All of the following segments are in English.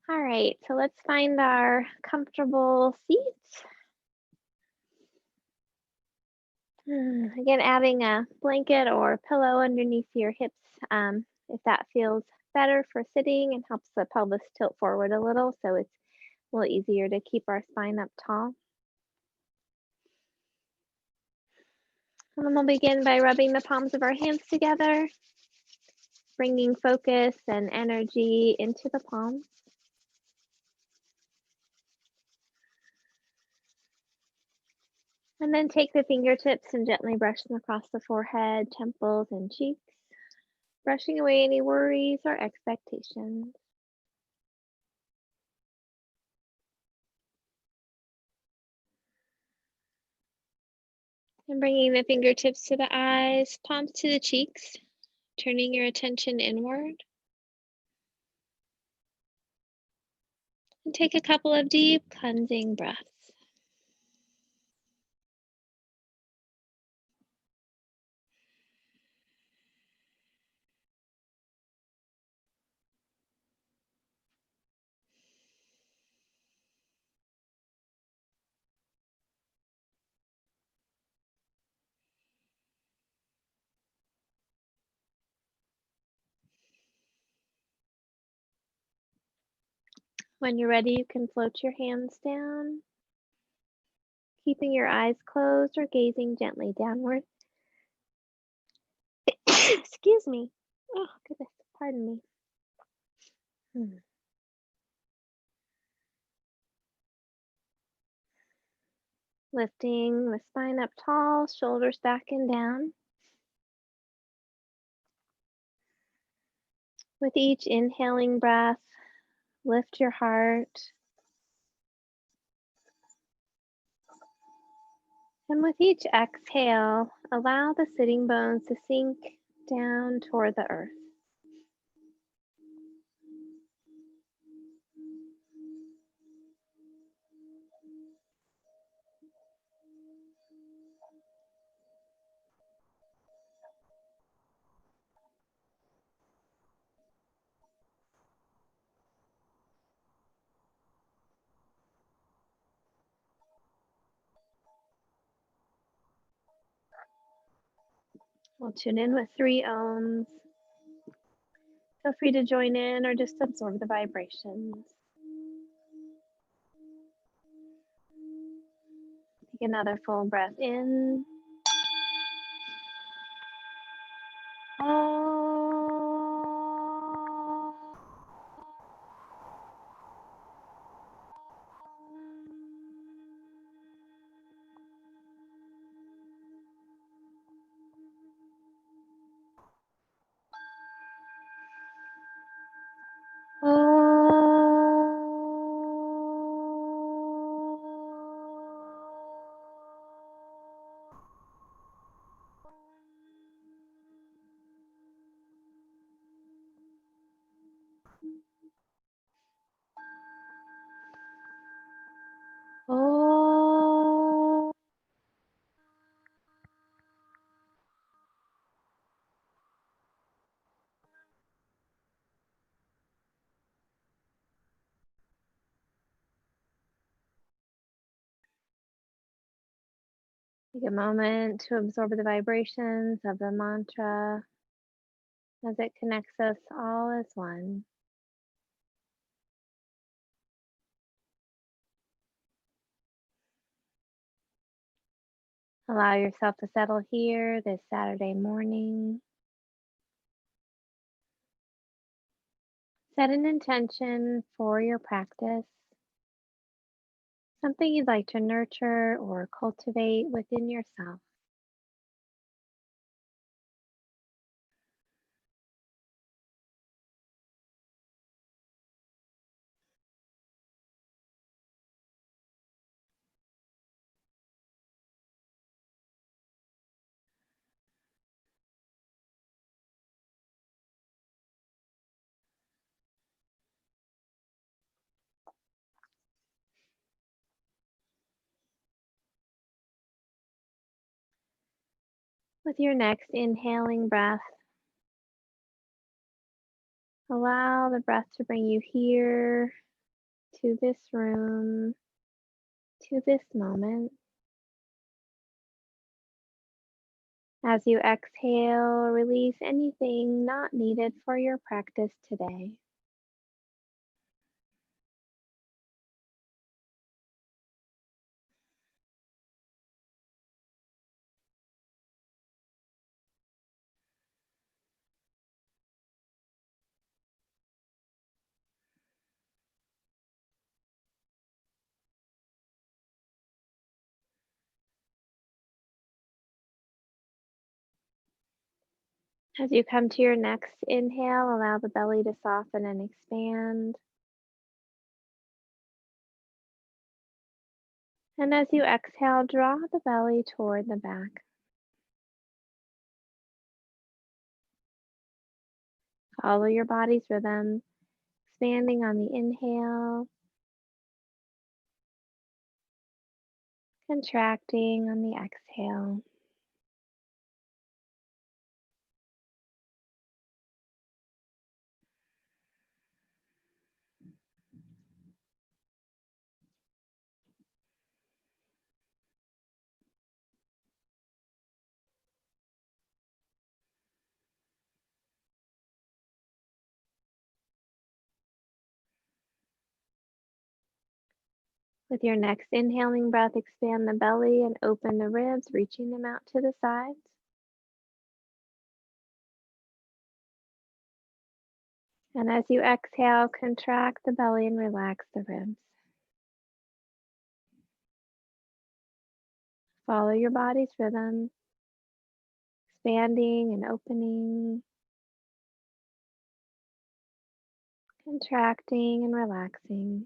All right, so let's find our comfortable seat. Again, adding a blanket or pillow underneath your hips if that feels better for sitting and helps the pelvis tilt forward a little so it's a little easier to keep our spine up tall. And then we'll begin by rubbing the palms of our hands together, bringing focus and energy into the palms. And then take the fingertips and gently brush them across the forehead, temples, and cheeks, brushing away any worries or expectations. And bringing the fingertips to the eyes, palms to the cheeks, turning your attention inward. And take a couple of deep cleansing breaths. When you're ready, you can float your hands down, keeping your eyes closed or gazing gently downward. Excuse me. Oh, goodness, pardon me. Lifting the spine up tall, shoulders back and down. With each inhaling breath, lift your heart. And with each exhale, allow the sitting bones to sink down toward the earth. We'll tune in with 3 ohms. Feel free to join in or just absorb the vibrations. Take another full breath in. Take a moment to absorb the vibrations of the mantra as it connects us all as one. Allow yourself to settle here this Saturday morning. Set an intention for your practice, something you'd like to nurture or cultivate within yourself. With your next inhaling breath, allow the breath to bring you here to this room, to this moment. As you exhale, release anything not needed for your practice today. As you come to your next inhale, allow the belly to soften and expand. And as you exhale, draw the belly toward the back. Follow your body's rhythm, expanding on the inhale, contracting on the exhale. With your next inhaling breath, expand the belly and open the ribs, reaching them out to the sides. And as you exhale, contract the belly and relax the ribs. Follow your body's rhythm, expanding and opening, contracting and relaxing.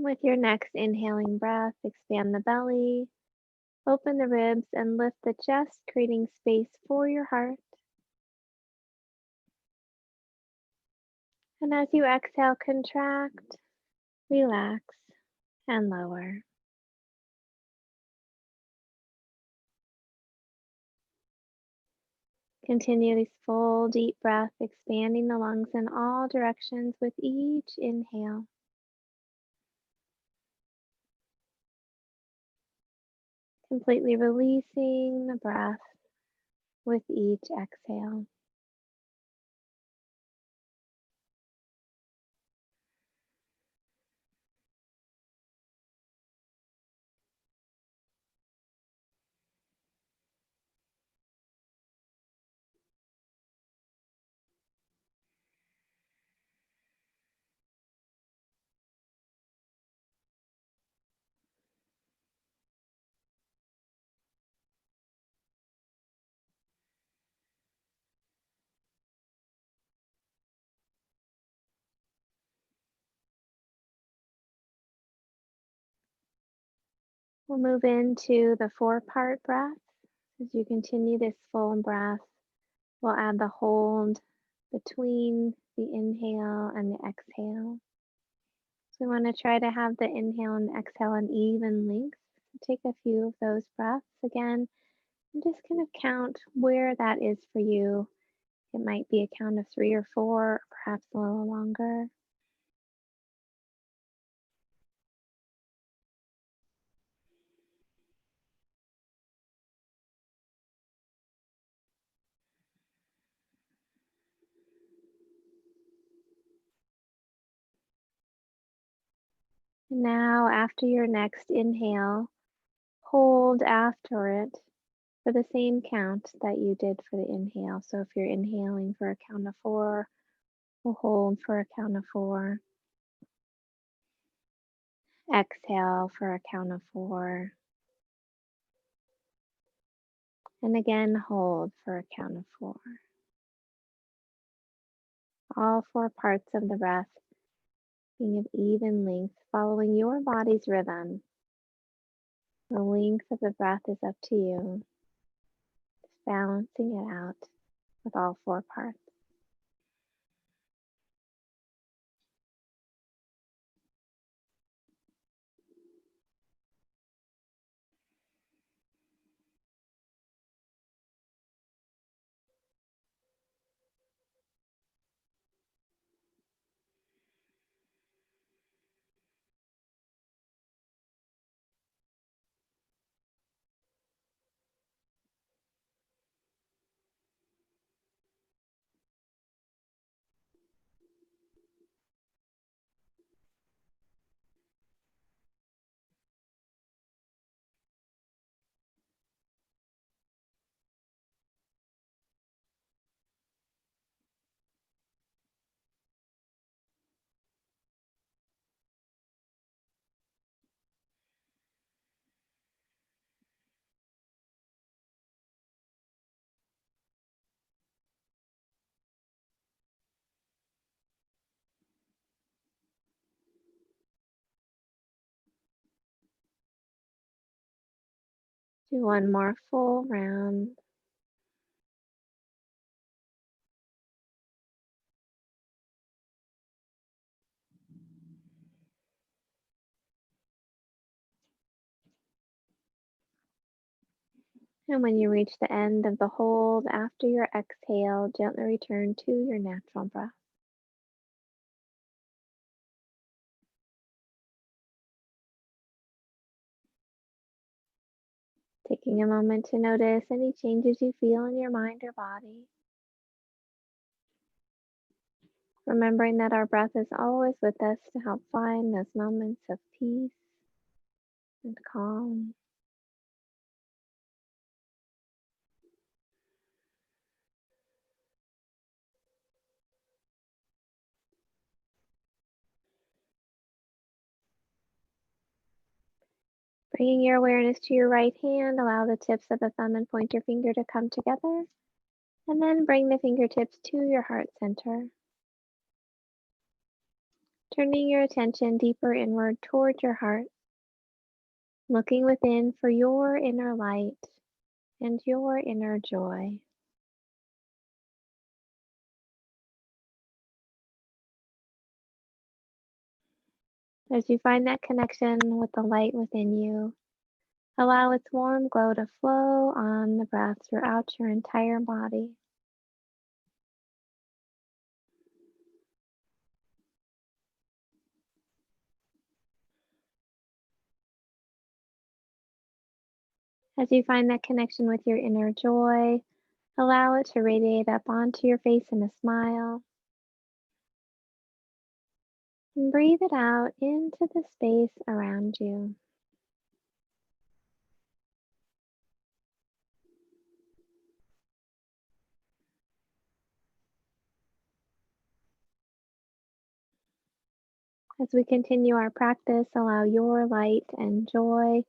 With your next inhaling breath, expand the belly, open the ribs, and lift the chest, creating space for your heart. And as you exhale, contract, relax, and lower. Continue this full deep breath, expanding the lungs in all directions with each inhale. Completely releasing the breath with each exhale. We'll move into the 4-part breath. As you continue this full breath, we'll add the hold between the inhale and the exhale. So we want to try to have the inhale and exhale an even length. So take a few of those breaths again and just kind of count where that is for you. It might be a count of 3 or 4, or perhaps a little longer. Now, after your next inhale, hold after it for the same count that you did for the inhale. So if you're inhaling for a count of 4, we'll hold for a count of 4. Exhale for a count of 4. And again, hold for a count of 4. all four parts of the breath being of even length, following your body's rhythm. The length of the breath is up to you, just balancing it out with all four parts. Do one more full round. And when you reach the end of the hold after your exhale, gently return to your natural breath. Taking a moment to notice any changes you feel in your mind or body. Remembering that our breath is always with us to help find those moments of peace and calm. Bringing your awareness to your right hand, allow the tips of the thumb and pointer finger to come together, and then bring the fingertips to your heart center. Turning your attention deeper inward toward your heart, looking within for your inner light and your inner joy. As you find that connection with the light within you, allow its warm glow to flow on the breath throughout your entire body. As you find that connection with your inner joy, allow it to radiate up onto your face in a smile. And breathe it out into the space around you. As we continue our practice, allow your light and joy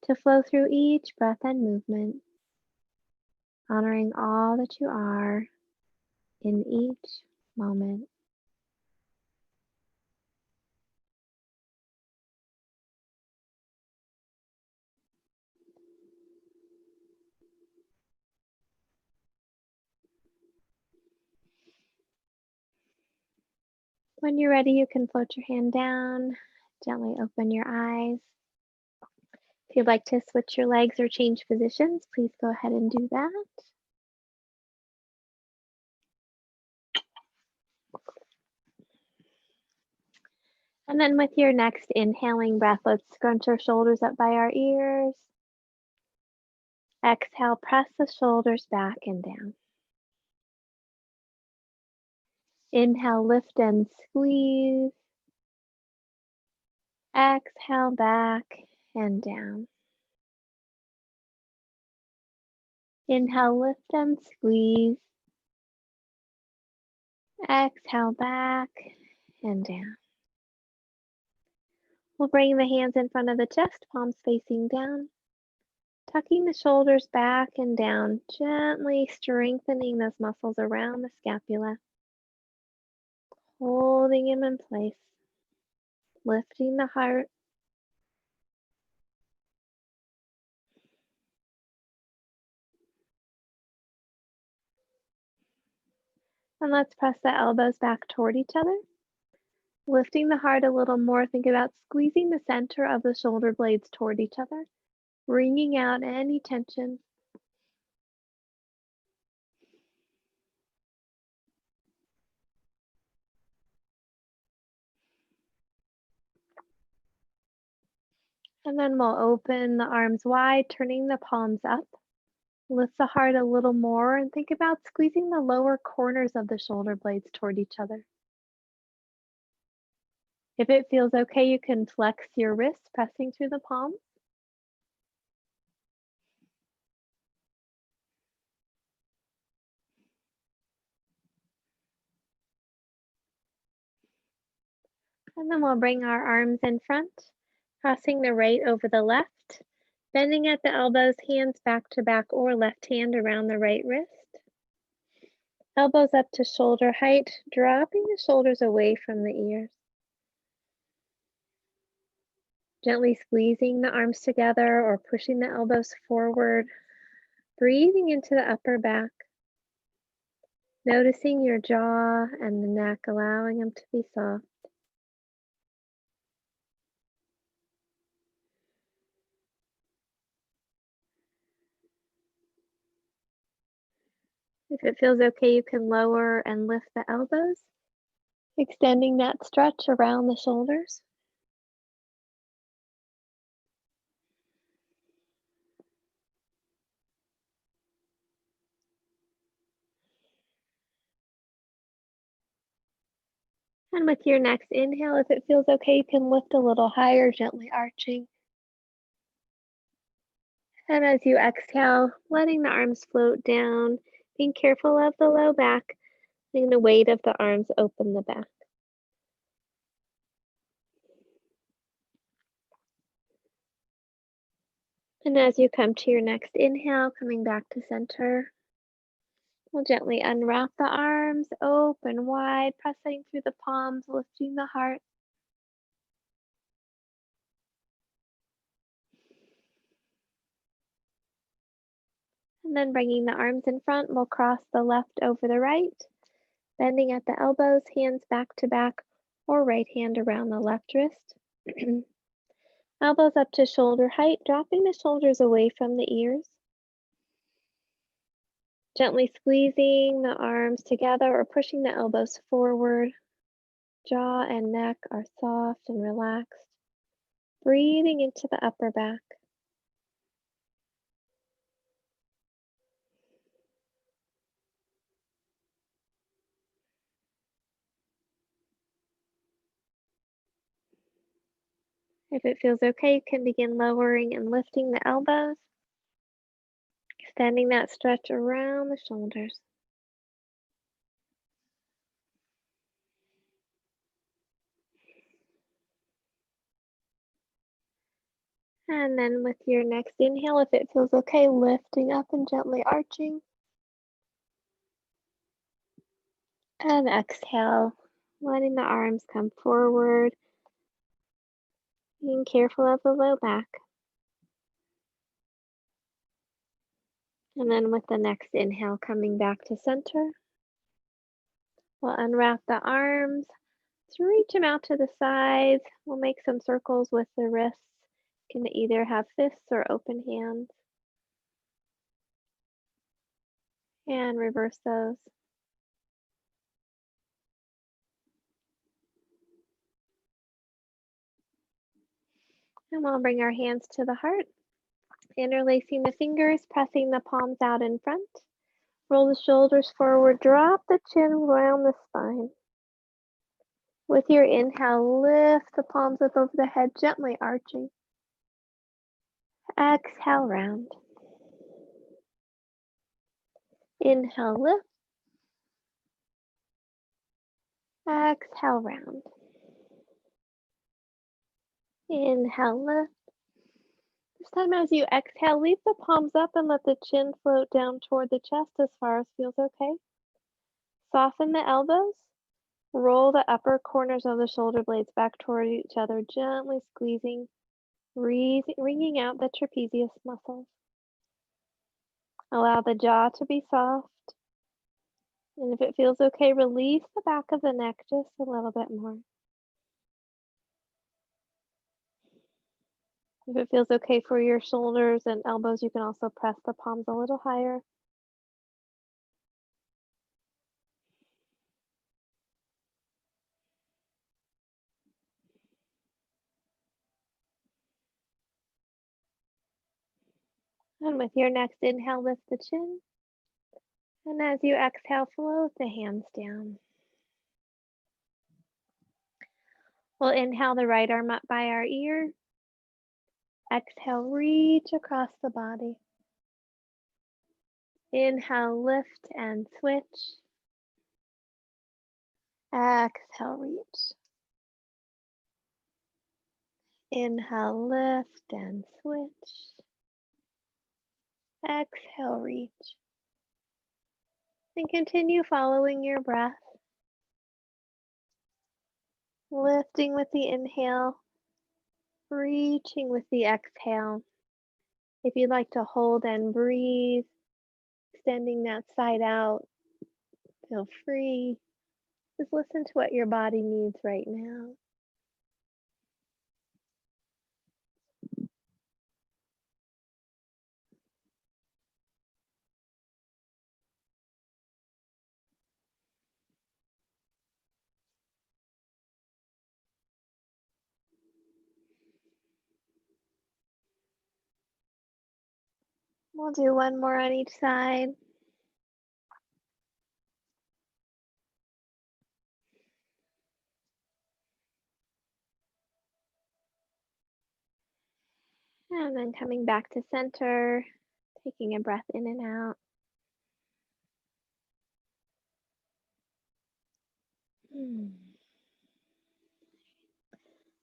to flow through each breath and movement, honoring all that you are in each moment. When you're ready, you can float your hand down, gently open your eyes. If you'd like to switch your legs or change positions, please go ahead and do that. And then with your next inhaling breath, let's scrunch our shoulders up by our ears. Exhale, press the shoulders back and down. Inhale, lift and squeeze. Exhale, back and down. Inhale, lift and squeeze. Exhale, back and down. We'll bring the hands in front of the chest, palms facing down. Tucking the shoulders back and down, gently strengthening those muscles around the scapula. holding him in place, lifting the heart. And let's press the elbows back toward each other. Lifting the heart a little more, think about squeezing the center of the shoulder blades toward each other, wringing out any tension. And then we'll open the arms wide, turning the palms up. Lift the heart a little more and think about squeezing the lower corners of the shoulder blades toward each other. If it feels okay, you can flex your wrists, pressing through the palms. And then we'll bring our arms in front, crossing the right over the left, bending at the elbows, hands back to back or left hand around the right wrist. Elbows up to shoulder height, dropping the shoulders away from the ears. Gently squeezing the arms together or pushing the elbows forward, breathing into the upper back. Noticing your jaw and the neck, allowing them to be soft. If it feels okay, you can lower and lift the elbows, extending that stretch around the shoulders. And with your next inhale, if it feels okay, you can lift a little higher, gently arching. And as you exhale, letting the arms float down, being careful of the low back, letting the weight of the arms open the back. And as you come to your next inhale, coming back to center, we'll gently unwrap the arms, open wide, pressing through the palms, lifting the heart. And then bringing the arms in front, we'll cross the left over the right, bending at the elbows, hands back to back, or right hand around the left wrist. Elbows up to shoulder height, dropping the shoulders away from the ears. Gently squeezing the arms together or pushing the elbows forward. Jaw and neck are soft and relaxed. Breathing into the upper back. If it feels okay, you can begin lowering and lifting the elbows, extending that stretch around the shoulders. And then with your next inhale, if it feels okay, lifting up and gently arching. And exhale, letting the arms come forward, being careful of the low back. And then with the next inhale, coming back to center, we'll unwrap the arms, reach them out to the sides. We'll make some circles with the wrists. You can either have fists or open hands. And reverse those. And we'll bring our hands to the heart, interlacing the fingers, pressing the palms out in front. Roll the shoulders forward, drop the chin around the spine. With your inhale, lift the palms up over the head, gently arching. Exhale, round. Inhale, lift. Exhale, round. Inhale, lift. This time as you exhale, leave the palms up and let the chin float down toward the chest as far as feels okay. Soften the elbows. Roll the upper corners of the shoulder blades back toward each other, gently squeezing, wringing out the trapezius muscles. Allow the jaw to be soft. And if it feels okay, release the back of the neck just a little bit more. If it feels okay for your shoulders and elbows, you can also press the palms a little higher. And with your next inhale, lift the chin. And as you exhale, float the hands down. We'll inhale the right arm up by our ear. Exhale, reach across the body. Inhale, lift and switch. Exhale, reach. Inhale, lift and switch. Exhale, reach. And continue following your breath. Lifting with the inhale, reaching with the exhale. If you'd like to hold and breathe, extending that side out, feel free. Just listen to what your body needs right now. We'll do one more on each side. And then coming back to center, taking a breath in and out.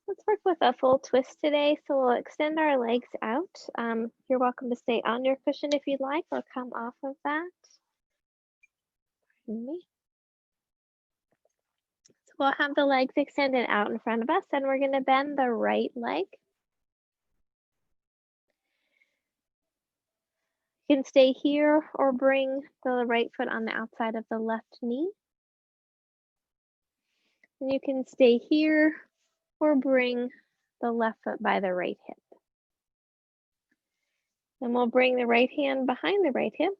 Let's work with a full twist today. So we'll extend our legs out. You're welcome to stay on your cushion if you'd like, or come off of that. Pardon me. So we'll have the legs extended out in front of us, and we're going to bend the right leg. You can stay here or bring the right foot on the outside of the left knee. And you can stay here or bring the left foot by the right hip. Then we'll bring the right hand behind the right hip.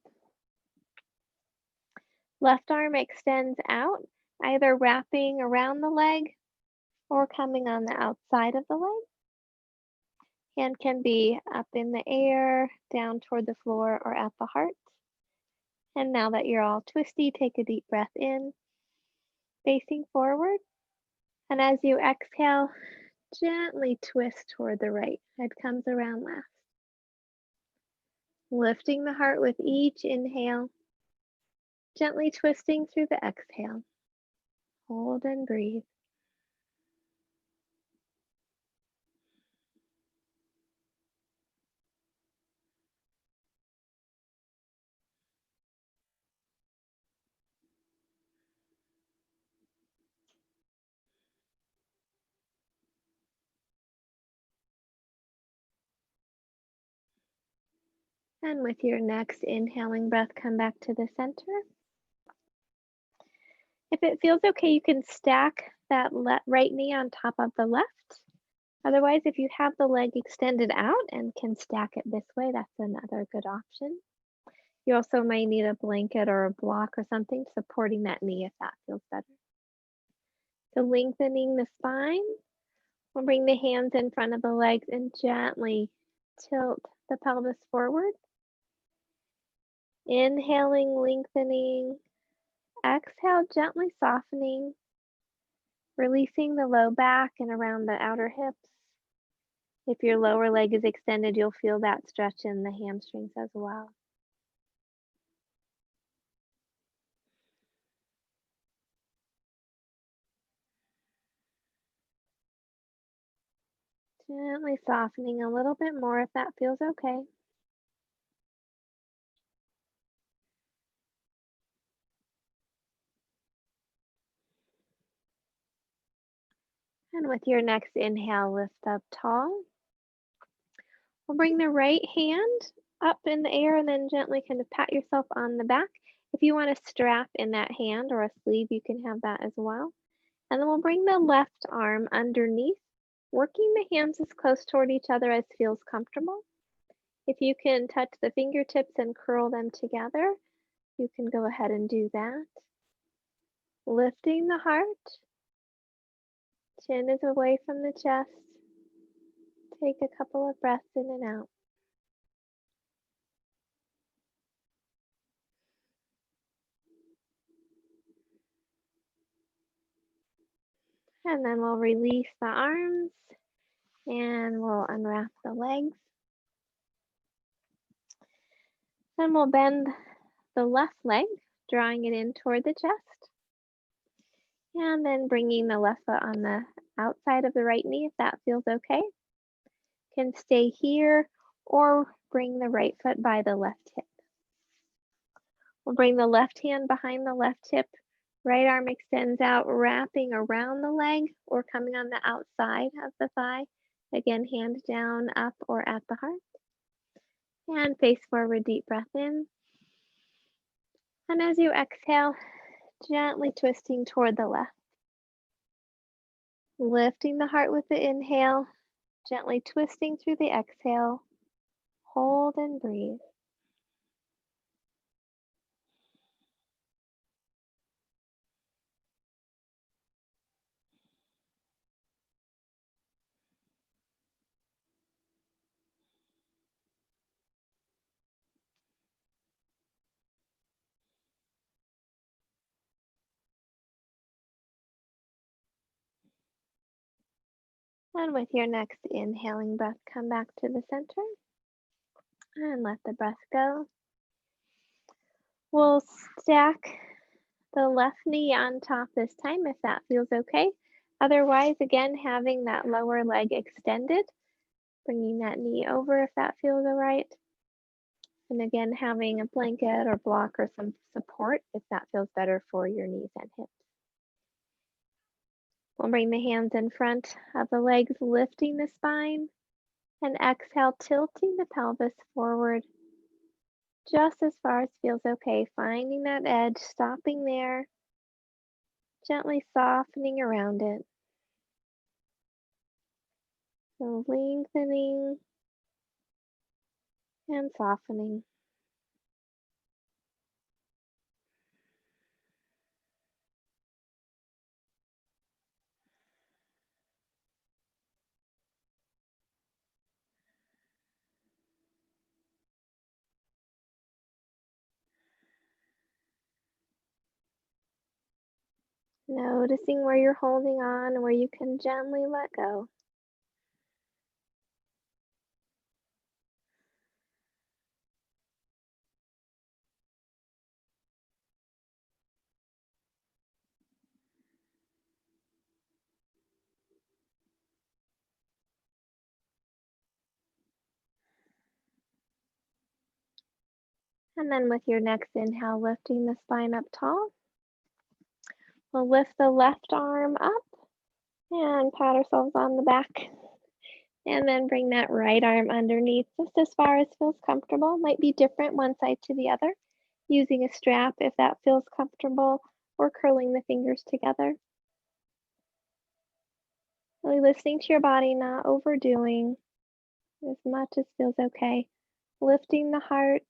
Left arm extends out, either wrapping around the leg or coming on the outside of the leg. Hand can be up in the air, down toward the floor, or at the heart. And now that you're all twisty, take a deep breath in, facing forward. And as you exhale, gently twist toward the right. Head comes around last. Lifting the heart with each inhale, gently twisting through the exhale. Hold and breathe. And with your next inhaling breath, come back to the center. If it feels okay, you can stack that right knee on top of the left. Otherwise, if you have the leg extended out and can stack it this way, that's another good option. You also might need a blanket or a block or something supporting that knee if that feels better. So lengthening the spine, we'll bring the hands in front of the legs and gently tilt the pelvis forward. Inhaling, lengthening. Exhale, gently softening, releasing the low back and around the outer hips. If your lower leg is extended, you'll feel that stretch in the hamstrings as well. Gently softening a little bit more if that feels okay. And with your next inhale, lift up tall. We'll bring the right hand up in the air and then gently kind of pat yourself on the back. If you want a strap in that hand or a sleeve, you can have that as well. And then we'll bring the left arm underneath, working the hands as close toward each other as feels comfortable. If you can touch the fingertips and curl them together, you can go ahead and do that. Lifting the heart, chin is away from the chest. Take a couple of breaths in and out. And then we'll release the arms and we'll unwrap the legs. Then we'll bend the left leg, drawing it in toward the chest. And then bringing the left foot on the outside of the right knee if that feels okay. Can stay here or bring the right foot by the left hip. We'll bring the left hand behind the left hip. Right arm extends out, wrapping around the leg or coming on the outside of the thigh. Again, hand down, up, or at the heart. And face forward, deep breath in. And as you exhale, gently twisting toward the left. Lifting the heart with the inhale, gently twisting through the exhale. Hold and breathe. And with your next inhaling breath, come back to the center and let the breath go. We'll stack the left knee on top this time if that feels okay. Otherwise, again, having that lower leg extended, bringing that knee over if that feels all right. And again, having a blanket or block or some support if that feels better for your knees and hips. We'll bring the hands in front of the legs, lifting the spine, and exhale, tilting the pelvis forward just as far as feels okay. Finding that edge, stopping there, gently softening around it. So lengthening and softening. Noticing where you're holding on and where you can gently let go. And then with your next inhale, lifting the spine up tall. We'll lift the left arm up and pat ourselves on the back. And then bring that right arm underneath just as far as feels comfortable. Might be different one side to the other. Using a strap if that feels comfortable, or curling the fingers together. Really listening to your body, not overdoing, as much as feels okay. Lifting the heart,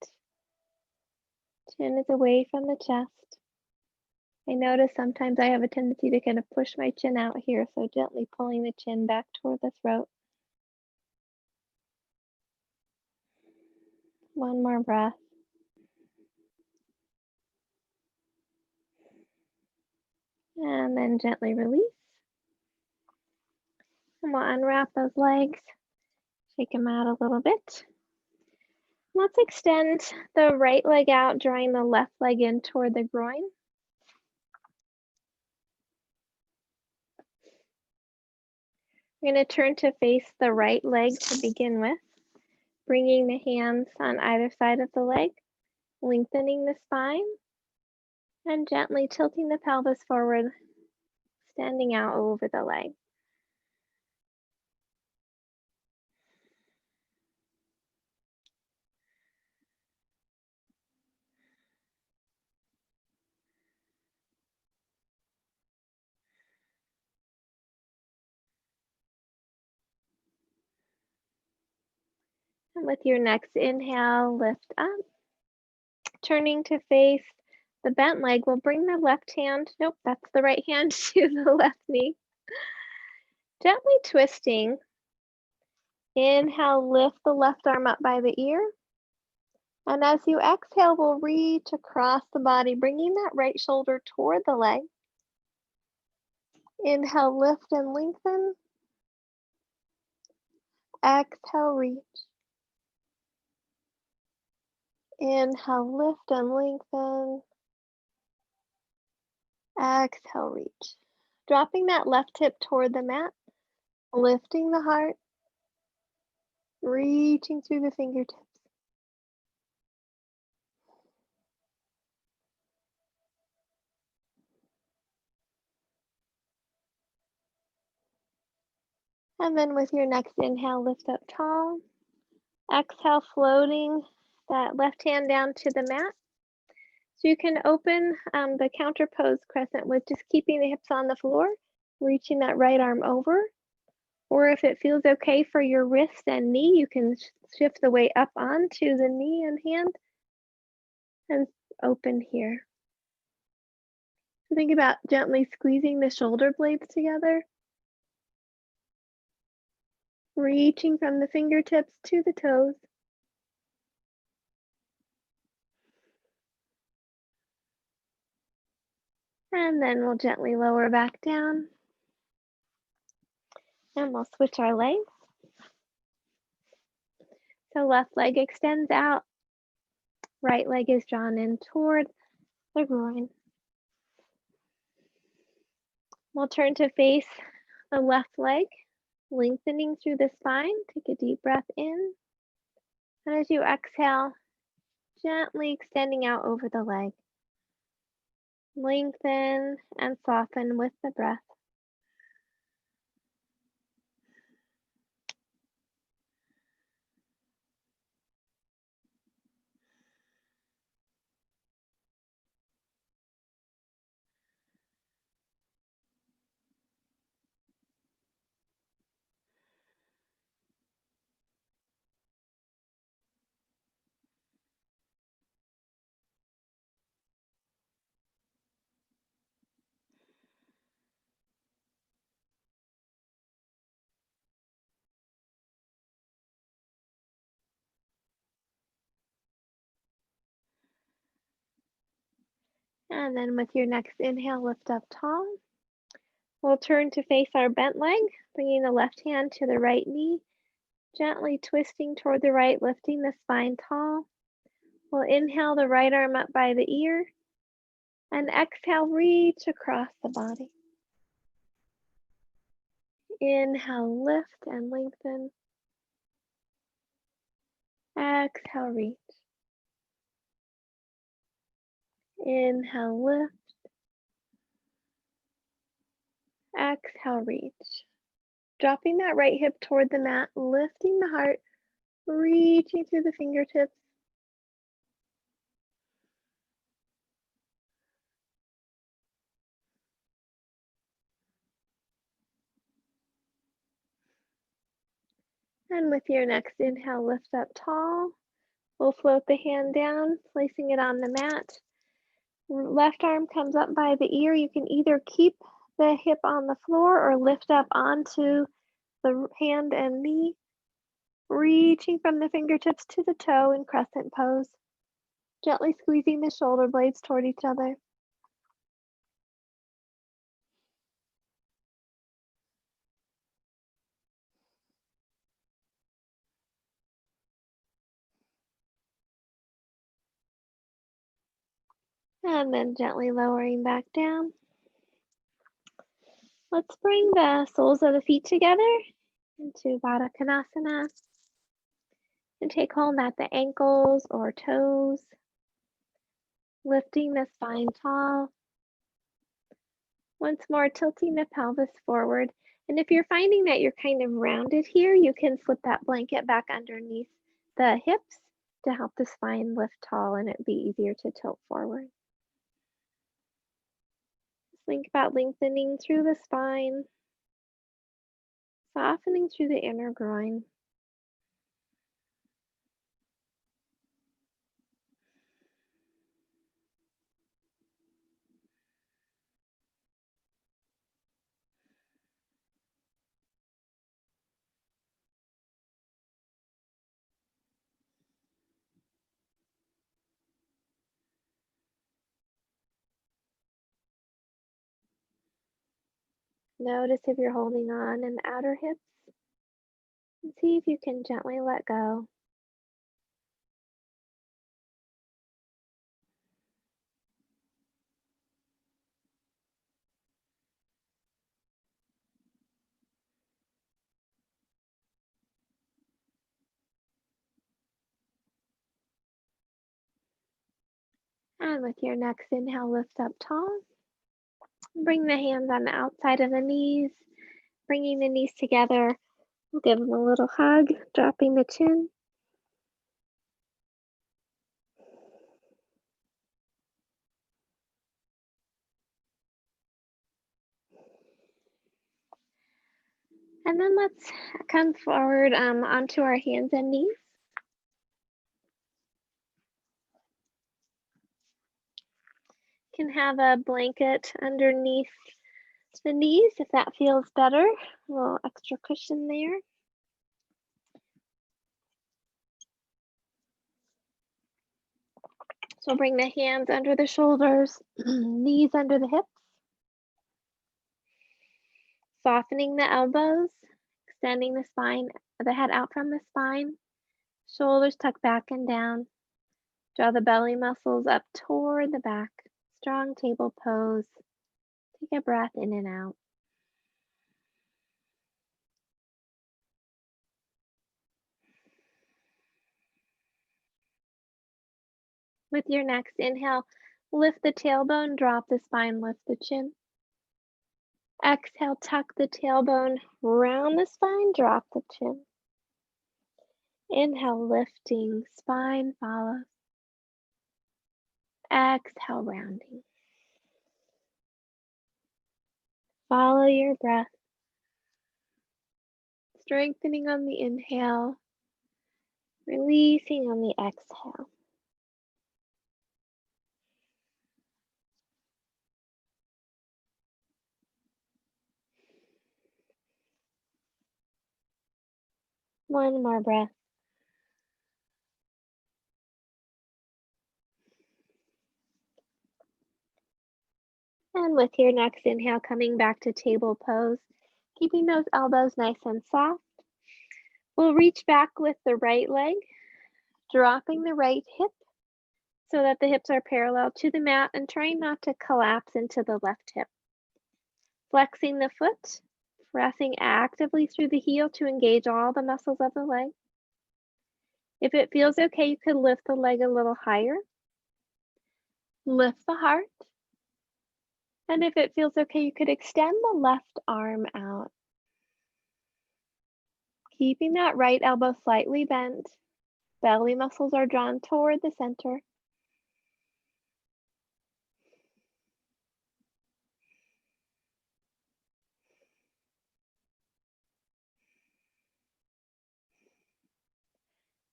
chin is away from the chest. I notice sometimes I have a tendency to kind of push my chin out here, so gently pulling the chin back toward the throat. One more breath. And then gently release. And we'll unwrap those legs, shake them out a little bit. Let's extend the right leg out, drawing the left leg in toward the groin. We're going to turn to face the right leg to begin with, bringing the hands on either side of the leg, lengthening the spine, and gently tilting the pelvis forward, standing out over the leg. And with your next inhale, lift up, turning to face the bent leg. We'll bring the left hand, nope, that's the right hand, to the left knee. Gently twisting. Inhale, lift the left arm up by the ear. And as you exhale, we'll reach across the body, bringing that right shoulder toward the leg. Inhale, lift and lengthen. Exhale, reach. Inhale, lift and lengthen. Exhale, reach. Dropping that left hip toward the mat, lifting the heart, reaching through the fingertips. And then with your next inhale, lift up tall. Exhale, floating that left hand down to the mat. So you can open the counter pose crescent with just keeping the hips on the floor, reaching that right arm over. Or if it feels okay for your wrist and knee, you can shift the weight up onto the knee and hand and open here. So think about gently squeezing the shoulder blades together, reaching from the fingertips to the toes. And then we'll gently lower back down. And we'll switch our legs. So left leg extends out, right leg is drawn in toward the groin. We'll turn to face the left leg, lengthening through the spine. Take a deep breath in. And as you exhale, gently extending out over the leg. Lengthen and soften with the breath. And then with your next inhale, lift up tall. We'll turn to face our bent leg, bringing the left hand to the right knee, gently twisting toward the right, lifting the spine tall. We'll inhale the right arm up by the ear, and exhale, reach across the body. Inhale, lift and lengthen. Exhale, reach. Inhale, lift. Exhale, reach. Dropping that right hip toward the mat, lifting the heart, reaching through the fingertips. And with your next inhale, lift up tall. We'll float the hand down, placing it on the mat. Left arm comes up by the ear. You can either keep the hip on the floor or lift up onto the hand and knee, reaching from the fingertips to the toe in crescent pose, gently squeezing the shoulder blades toward each other. And then gently lowering back down. Let's bring the soles of the feet together into Baddha Konasana and take hold at the ankles or toes, lifting the spine tall. Once more, tilting the pelvis forward. And if you're finding that you're kind of rounded here, you can slip that blanket back underneath the hips to help the spine lift tall and it be easier to tilt forward. Just think about lengthening through the spine, softening through the inner groin. Notice if you're holding on in the outer hips and see if you can gently let go. And with your next inhale, lift up tall. Bring the hands on the outside of the knees, bringing the knees together. We'll give them a little hug, dropping the chin. And then let's come forward onto our hands and knees. You can have a blanket underneath the knees if that feels better. A little extra cushion there. So bring the hands under the shoulders, knees under the hips. Softening the elbows, extending the spine, the head out from the spine. Shoulders tuck back and down. Draw the belly muscles up toward the back. Strong table pose. Take a breath in and out. With your next inhale, lift the tailbone, drop the spine, lift the chin. Exhale, tuck the tailbone, round the spine, drop the chin. Inhale, lifting, spine follows. Exhale, rounding. Follow your breath. Strengthening on the inhale, releasing on the exhale. One more breath. And with your next inhale, coming back to table pose, keeping those elbows nice and soft. We'll reach back with the right leg, dropping the right hip so that the hips are parallel to the mat and trying not to collapse into the left hip. Flexing the foot, pressing actively through the heel to engage all the muscles of the leg. If it feels okay, you could lift the leg a little higher. Lift the heart. And if it feels okay, you could extend the left arm out. Keeping that right elbow slightly bent. Belly muscles are drawn toward the center.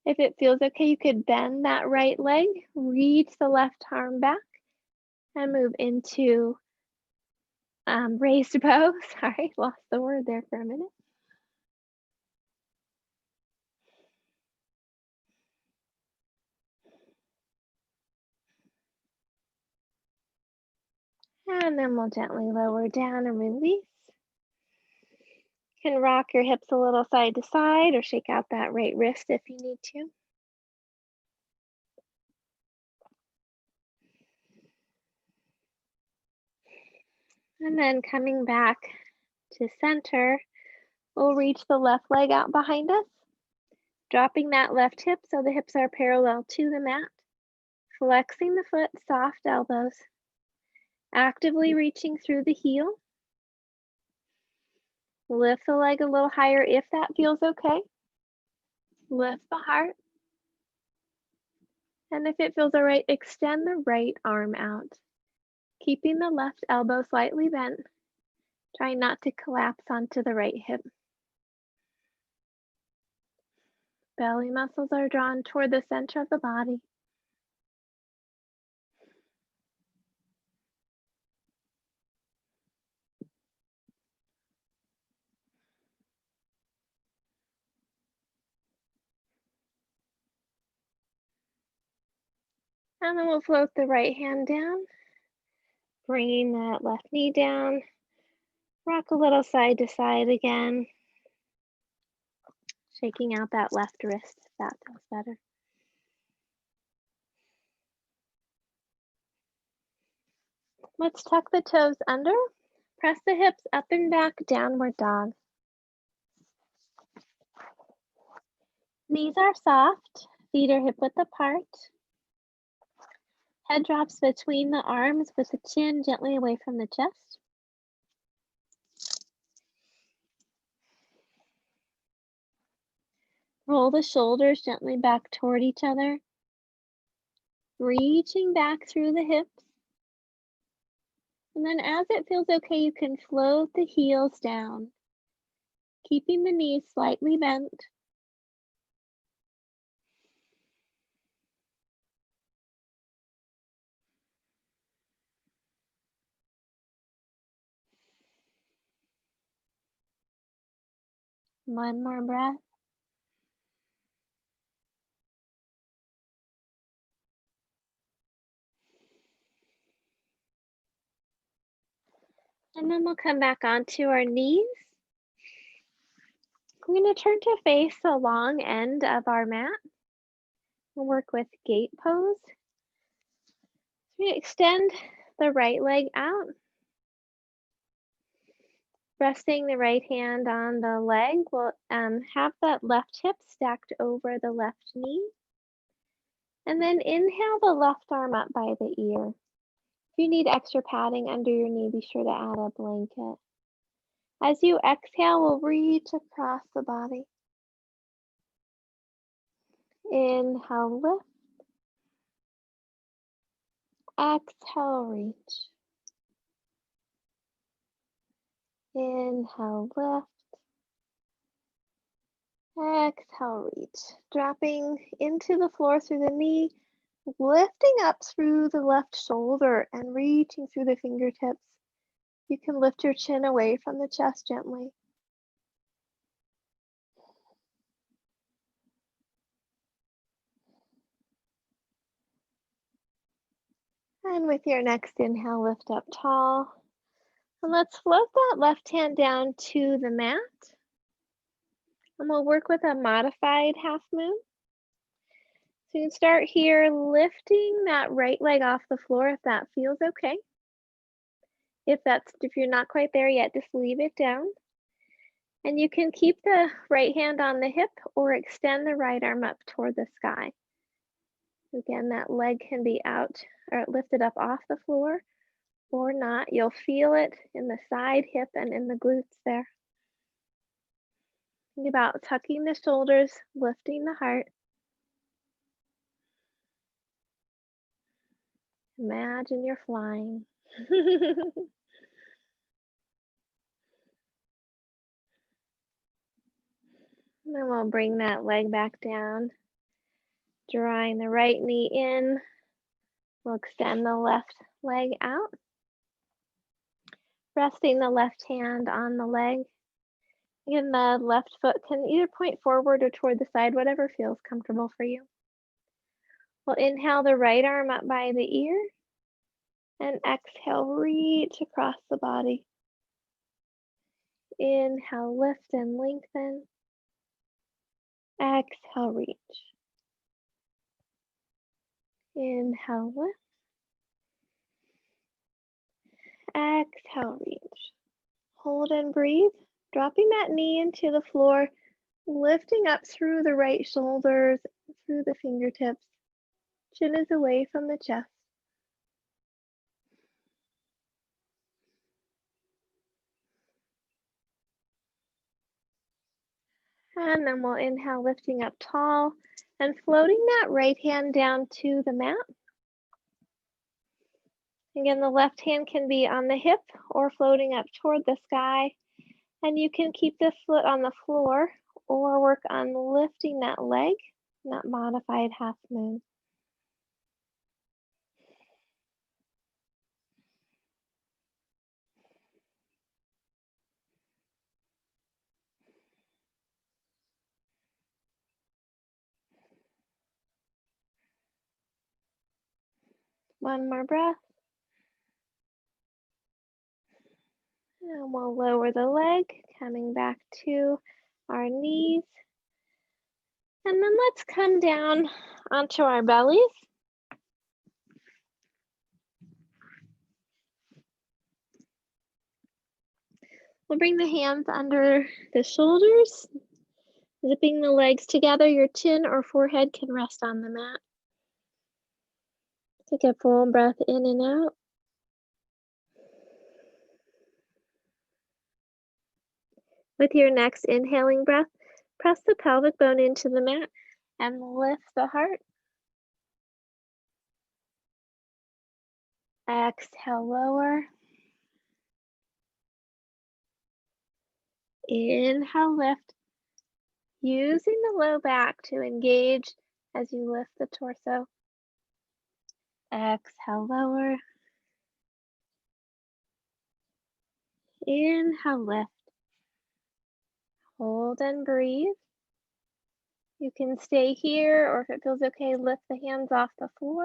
If it feels okay, you could bend that right leg, reach the left arm back, and move into raised bow. Sorry, lost the word there for a minute. And then we'll gently lower down and release. You can rock your hips a little side to side or shake out that right wrist if you need to. And then coming back to center, we'll reach the left leg out behind us, dropping that left hip so the hips are parallel to the mat, flexing the foot, soft elbows, actively reaching through the heel. Lift the leg a little higher if that feels okay. Lift the heart. And if it feels all right, extend the right arm out, keeping the left elbow slightly bent. Try not to collapse onto the right hip. Belly muscles are drawn toward the center of the body. And then we'll float the right hand down, bringing that left knee down, Rock a little side to side again, shaking out that left wrist if that feels better. Let's tuck the toes under, press the hips up and back, downward dog. Knees are soft, feet are hip width apart. Head drops between the arms with the chin gently away from the chest. Roll the shoulders gently back toward each other, reaching back through the hips. And then as it feels okay, you can float the heels down, keeping the knees slightly bent. One more breath. And then we'll come back onto our knees. We're going to turn to face the long end of our mat. We'll work with gate pose. We extend the right leg out, resting the right hand on the leg. We'll have that left hip stacked over the left knee. And then inhale the left arm up by the ear. If you need extra padding under your knee, be sure to add a blanket. As you exhale, we'll reach across the body. Inhale, lift. Exhale, reach. Inhale, lift. Exhale, reach. Dropping into the floor through the knee, lifting up through the left shoulder and reaching through the fingertips. You can lift your chin away from the chest gently. And with your next inhale, lift up tall. And let's float that left hand down to the mat. And we'll work with a modified half moon. So you can start here lifting that right leg off the floor if that feels okay. If you're not quite there yet, just leave it down. And you can keep the right hand on the hip or extend the right arm up toward the sky. Again, that leg can be out or lifted up off the floor or not. You'll feel it in the side hip and in the glutes there. Think about tucking the shoulders, lifting the heart. Imagine you're flying. And then we'll bring that leg back down, drawing the right knee in. We'll extend the left leg out, resting the left hand on the leg. Again, the left foot can either point forward or toward the side, whatever feels comfortable for you. We'll inhale the right arm up by the ear and exhale, reach across the body. Inhale, lift and lengthen. Exhale, reach. Inhale, lift. Exhale, reach. Hold and breathe, dropping that knee into the floor, lifting up through the right shoulders, through the fingertips. Chin is away from the chest. And then we'll inhale, lifting up tall and floating that right hand down to the mat. Again, the left hand can be on the hip or floating up toward the sky. And you can keep the foot on the floor or work on lifting that leg, that modified half moon. One more breath. And we'll lower the leg, coming back to our knees. And then let's come down onto our bellies. We'll bring the hands under the shoulders, zipping the legs together. Your chin or forehead can rest on the mat. Take a full breath in and out. With your next inhaling breath, press the pelvic bone into the mat and lift the heart. Exhale, lower. Inhale, lift. Using the low back to engage as you lift the torso. Exhale, lower. Inhale, lift. Hold and breathe. You can stay here, or if it feels okay, lift the hands off the floor.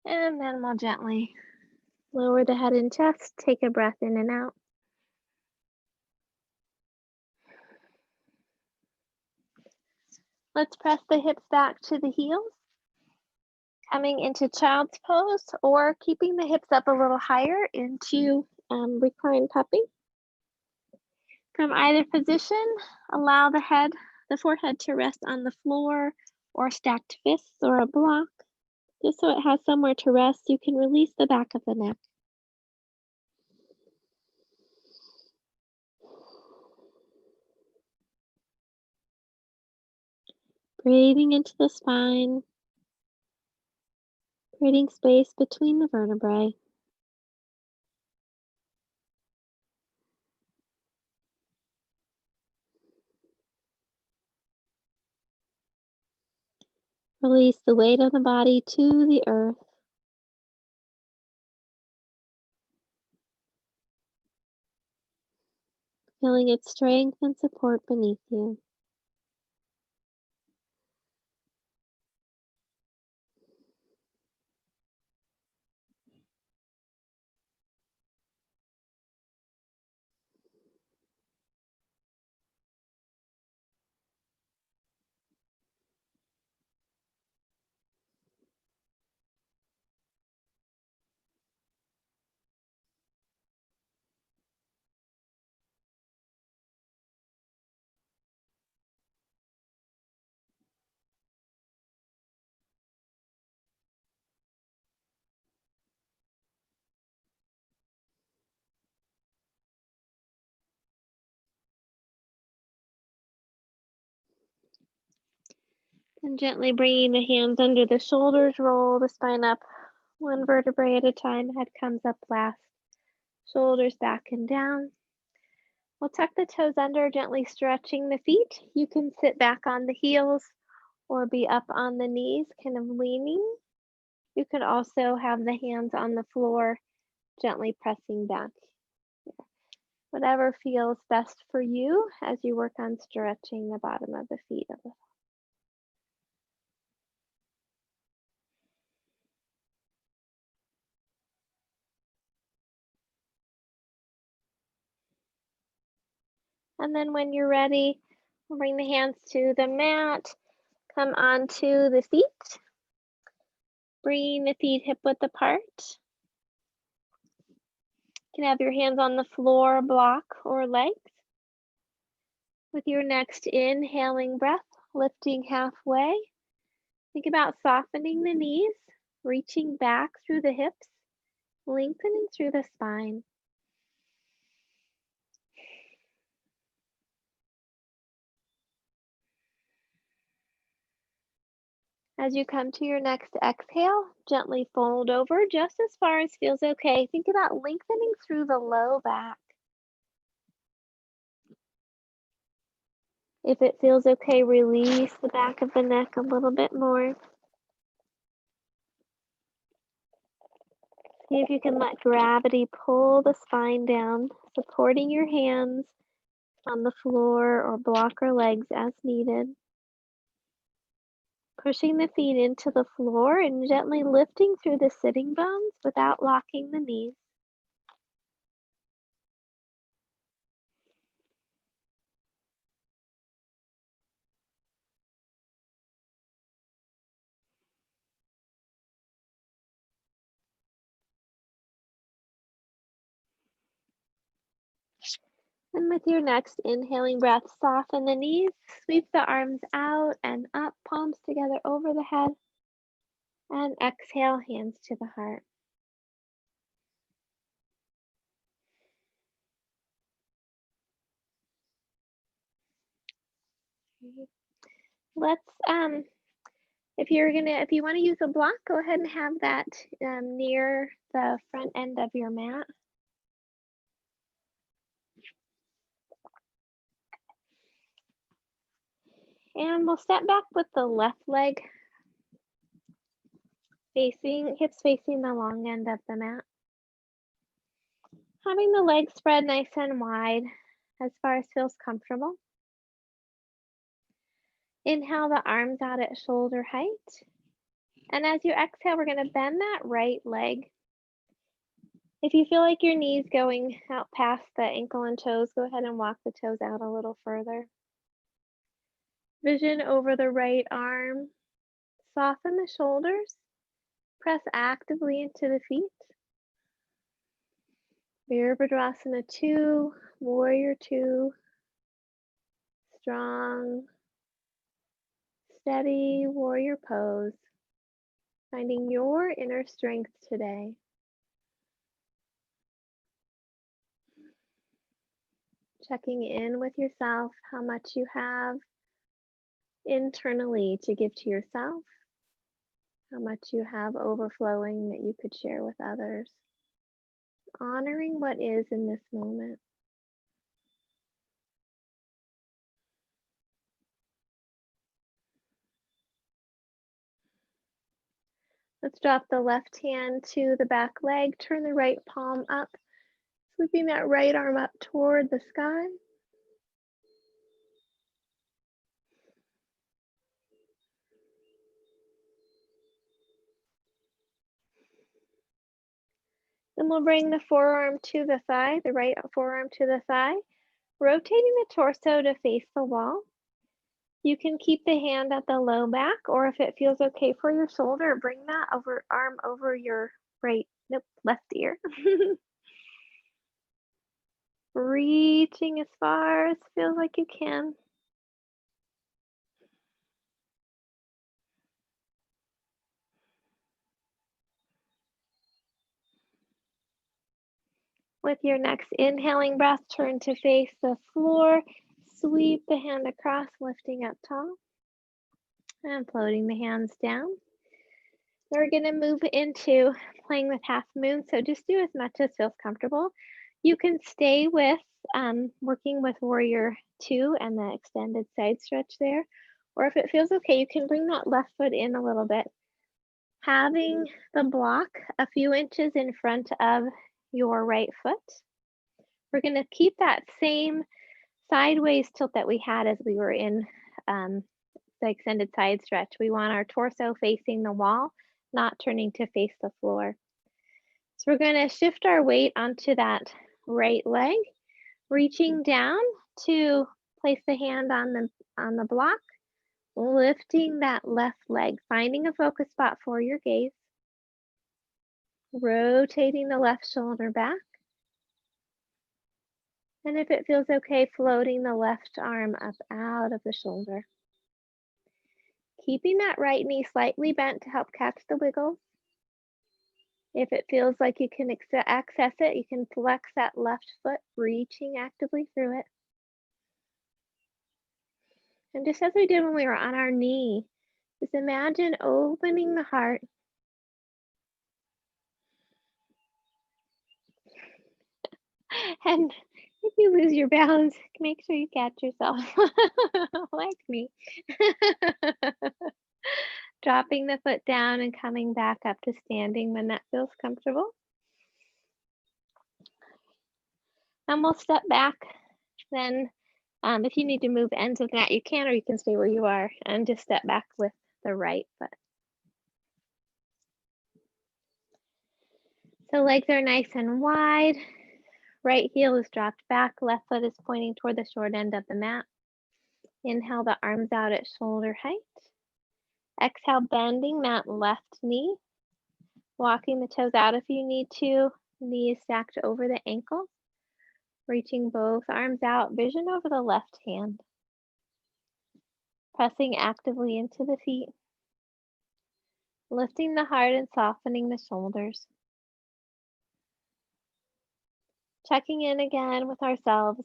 And then we'll gently lower the head and chest. Take a breath in and out. Let's press the hips back to the heels. Coming into child's pose, or keeping the hips up a little higher into reclined puppy. From either position, allow the forehead to rest on the floor or stacked fists or a block. Just so it has somewhere to rest, you can release the back of the neck. Breathing into the spine, creating space between the vertebrae. Release the weight of the body to the earth. Feeling its strength and support beneath you. And gently bringing the hands under the shoulders, roll the spine up one vertebrae at a time. Head comes up last. Shoulders back and down. We'll tuck the toes under, gently stretching the feet. You can sit back on the heels or be up on the knees, kind of leaning. You could also have the hands on the floor, gently pressing back. Whatever feels best for you as you work on stretching the bottom of the feet a little. And then when you're ready, we'll bring the hands to the mat, come onto the feet, bringing the feet hip width apart. You can have your hands on the floor, block, or legs. With your next inhaling breath, lifting halfway, think about softening the knees, reaching back through the hips, lengthening through the spine. As you come to your next exhale, gently fold over just as far as feels okay. Think about lengthening through the low back. If it feels okay, release the back of the neck a little bit more. See if you can let gravity pull the spine down, supporting your hands on the floor or block or legs as needed. Pushing the feet into the floor and gently lifting through the sitting bones without locking the knees. And with your next inhaling breath, soften the knees, sweep the arms out and up, palms together over the head, and exhale, hands to the heart. Let's if you want to use a block, go ahead and have that near the front end of your mat. And we'll step back with the left leg hips facing the long end of the mat. Having the legs spread nice and wide as far as feels comfortable. Inhale the arms out at shoulder height. And as you exhale, we're going to bend that right leg. If you feel like your knee's going out past the ankle and toes, go ahead and walk the toes out a little further. Vision over the right arm. Soften the shoulders. Press actively into the feet. Virabhadrasana 2, Warrior 2. Strong, steady warrior pose. Finding your inner strength today. Checking in with yourself, how much you have internally to give to yourself, how much you have overflowing that you could share with others. Honoring what is in this moment. Let's drop the left hand to the back leg, turn the right palm up, sweeping that right arm up toward the sky. Then we'll bring the forearm to the thigh, the right forearm to the thigh, rotating the torso to face the wall. You can keep the hand at the low back, or if it feels okay for your shoulder, bring that arm over your left ear. Reaching as far as feels like you can. With your next inhaling breath, turn to face the floor. Sweep the hand across, lifting up tall. And floating the hands down. We're going to move into playing with half moon. So just do as much as feels comfortable. You can stay with working with Warrior 2 and the extended side stretch there. Or if it feels okay, you can bring that left foot in a little bit. Having the block a few inches in front of your right foot. We're going to keep that same sideways tilt that we had as we were in the extended side stretch. We want our torso facing the wall, not turning to face the floor. So we're going to shift our weight onto that right leg, reaching down to place the hand on the block, lifting that left leg, finding a focus spot for your gaze, rotating the left shoulder back. And if it feels okay, floating the left arm up out of the shoulder. Keeping that right knee slightly bent to help catch the wiggles. If it feels like you can access it, you can flex that left foot, reaching actively through it. And just as we did when we were on our knee, just imagine opening the heart. And if you lose your balance, make sure you catch yourself, like me. Dropping the foot down and coming back up to standing when that feels comfortable. And we'll step back. Then if you need to move ends of that, you can, or you can stay where you are and just step back with the right foot. So legs are nice and wide. Right heel is dropped back. Left foot is pointing toward the short end of the mat. Inhale the arms out at shoulder height. Exhale, bending that left knee. Walking the toes out if you need to. Knees stacked over the ankle. Reaching both arms out, vision over the left hand. Pressing actively into the feet. Lifting the heart and softening the shoulders. Checking in again with ourselves.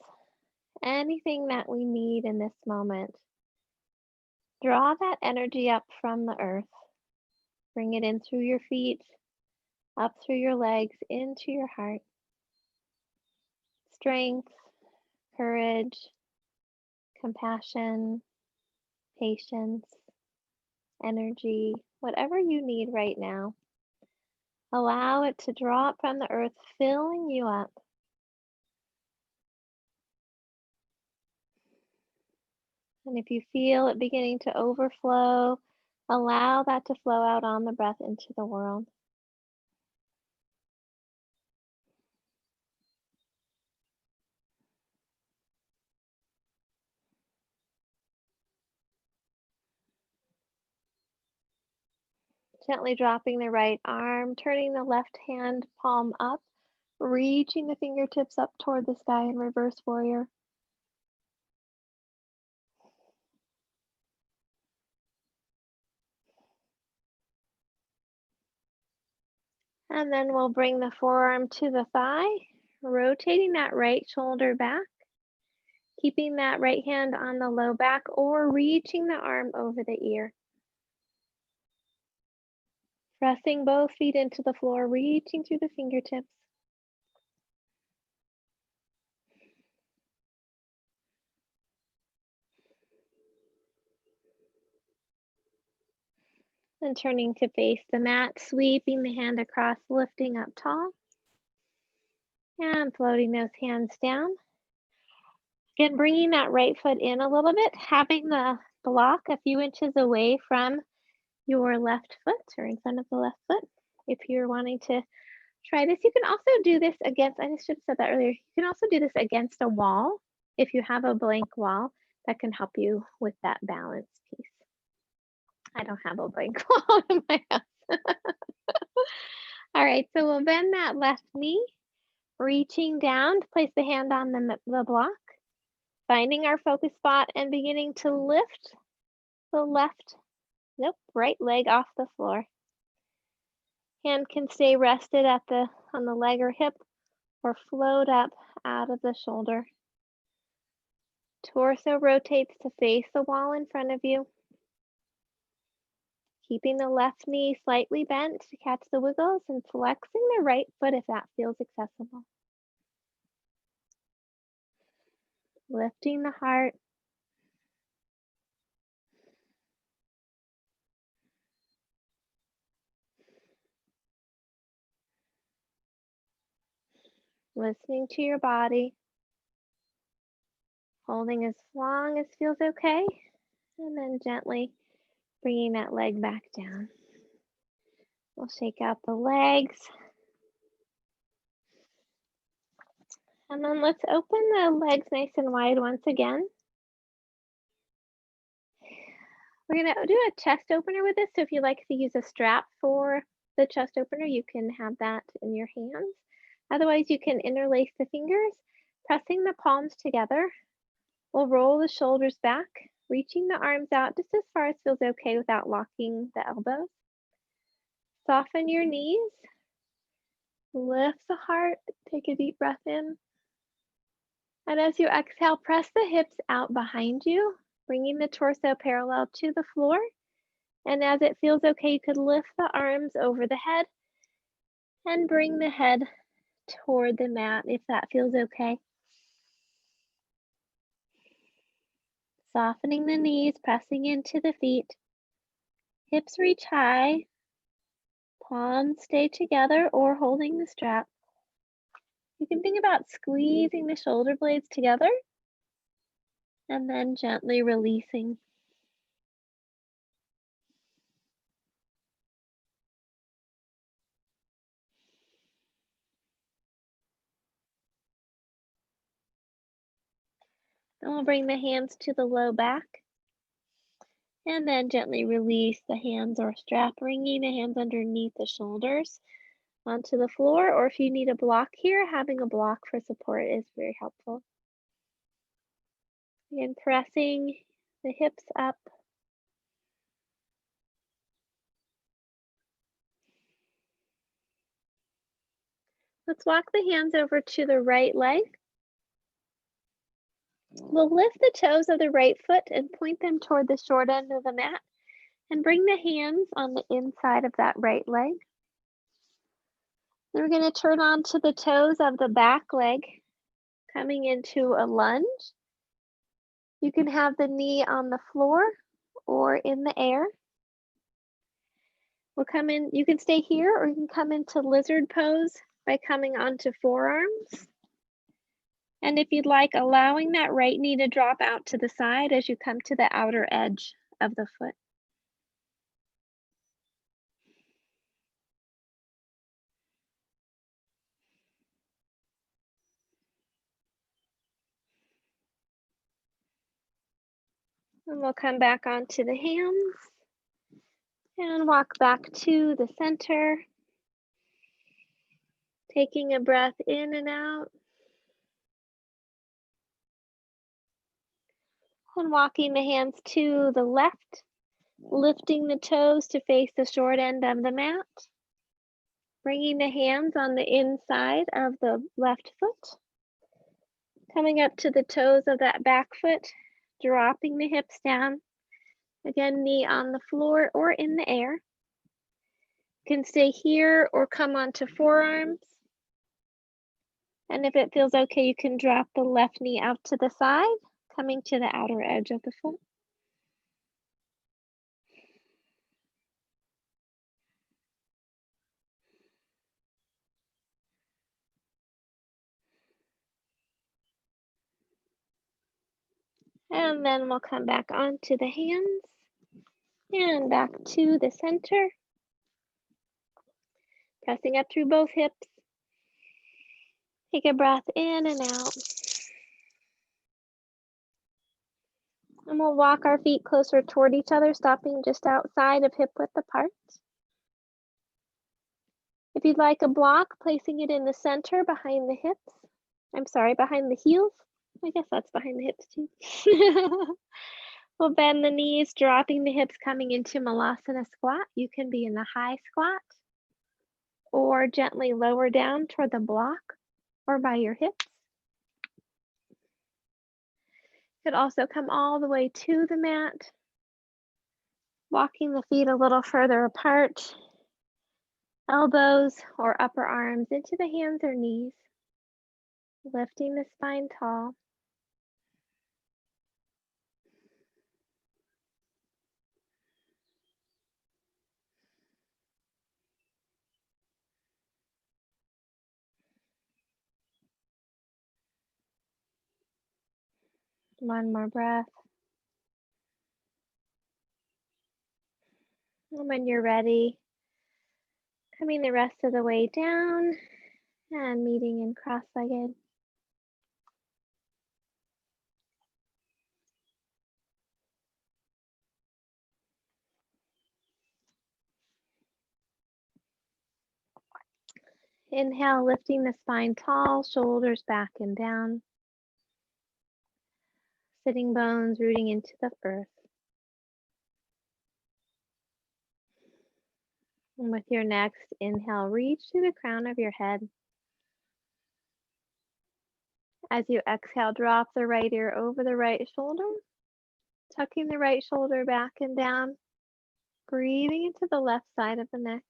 Anything that we need in this moment. Draw that energy up from the earth. Bring it in through your feet, up through your legs, into your heart. Strength, courage, compassion, patience, energy, whatever you need right now. Allow it to draw up from the earth, filling you up. And if you feel it beginning to overflow, allow that to flow out on the breath into the world. Gently dropping the right arm, turning the left hand palm up, reaching the fingertips up toward the sky in reverse warrior. And then we'll bring the forearm to the thigh, rotating that right shoulder back, keeping that right hand on the low back or reaching the arm over the ear. Pressing both feet into the floor, reaching through the fingertips. And turning to face the mat, sweeping the hand across, lifting up tall. And floating those hands down. Again, bringing that right foot in a little bit, having the block a few inches away from your left foot or in front of the left foot. If you're wanting to try this, you can also do this against, I should have said that earlier, you can also do this against a wall if you have a blank wall that can help you with that balance piece. I don't have a blank wall in my house. All right, so we'll bend that left knee, reaching down to place the hand on the block, finding our focus spot and beginning to lift the right leg off the floor. Hand can stay rested on the leg or hip or float up out of the shoulder. Torso rotates to face the wall in front of you. Keeping the left knee slightly bent to catch the wiggles and flexing the right foot if that feels accessible. Lifting the heart. Listening to your body. Holding as long as feels okay. And then gently bringing that leg back down. We'll shake out the legs. And then let's open the legs nice and wide once again. We're going to do a chest opener with this. So if you like to use a strap for the chest opener, you can have that in your hands. Otherwise, you can interlace the fingers, pressing the palms together. We'll roll the shoulders back, reaching the arms out just as far as feels okay without locking the elbows. Soften your knees. Lift the heart. Take a deep breath in. And as you exhale, press the hips out behind you, bringing the torso parallel to the floor. And as it feels okay, you could lift the arms over the head and bring the head toward the mat if that feels okay. Softening the knees, pressing into the feet. Hips reach high. Palms stay together or holding the strap. You can think about squeezing the shoulder blades together and then gently releasing. Then we'll bring the hands to the low back and then gently release the hands or strap, bringing the hands underneath the shoulders onto the floor. Or if you need a block here, having a block for support is very helpful. Again, pressing the hips up. Let's walk the hands over to the right leg. We'll lift the toes of the right foot and point them toward the short end of the mat and bring the hands on the inside of that right leg. Then we're going to turn onto the toes of the back leg, coming into a lunge. You can have the knee on the floor or in the air. We'll come in, you can stay here or you can come into lizard pose by coming onto forearms. And if you'd like, allowing that right knee to drop out to the side as you come to the outer edge of the foot. And we'll come back onto the hands and walk back to the center, taking a breath in and out. And walking the hands to the left, lifting the toes to face the short end of the mat. Bringing the hands on the inside of the left foot. Coming up to the toes of that back foot, dropping the hips down. Again, knee on the floor or in the air. You can stay here or come onto forearms. And if it feels okay, you can drop the left knee out to the side, coming to the outer edge of the foot. And then we'll come back onto the hands and back to the center. Pressing up through both hips. Take a breath in and out. And we'll walk our feet closer toward each other, stopping just outside of hip width apart. If you'd like a block, placing it in the center behind the hips. I'm sorry, behind the heels. I guess that's behind the hips too. We'll bend the knees, dropping the hips, coming into Malasana squat. You can be in the high squat or gently lower down toward the block or by your hips. Could also come all the way to the mat, walking the feet a little further apart, elbows or upper arms into the hands or knees, lifting the spine tall. One more breath. And when you're ready, coming the rest of the way down and meeting in cross-legged. Inhale, lifting the spine tall, shoulders back and down. Sitting bones rooting into the earth. And with your next inhale, reach to the crown of your head. As you exhale, drop the right ear over the right shoulder, tucking the right shoulder back and down, breathing into the left side of the neck.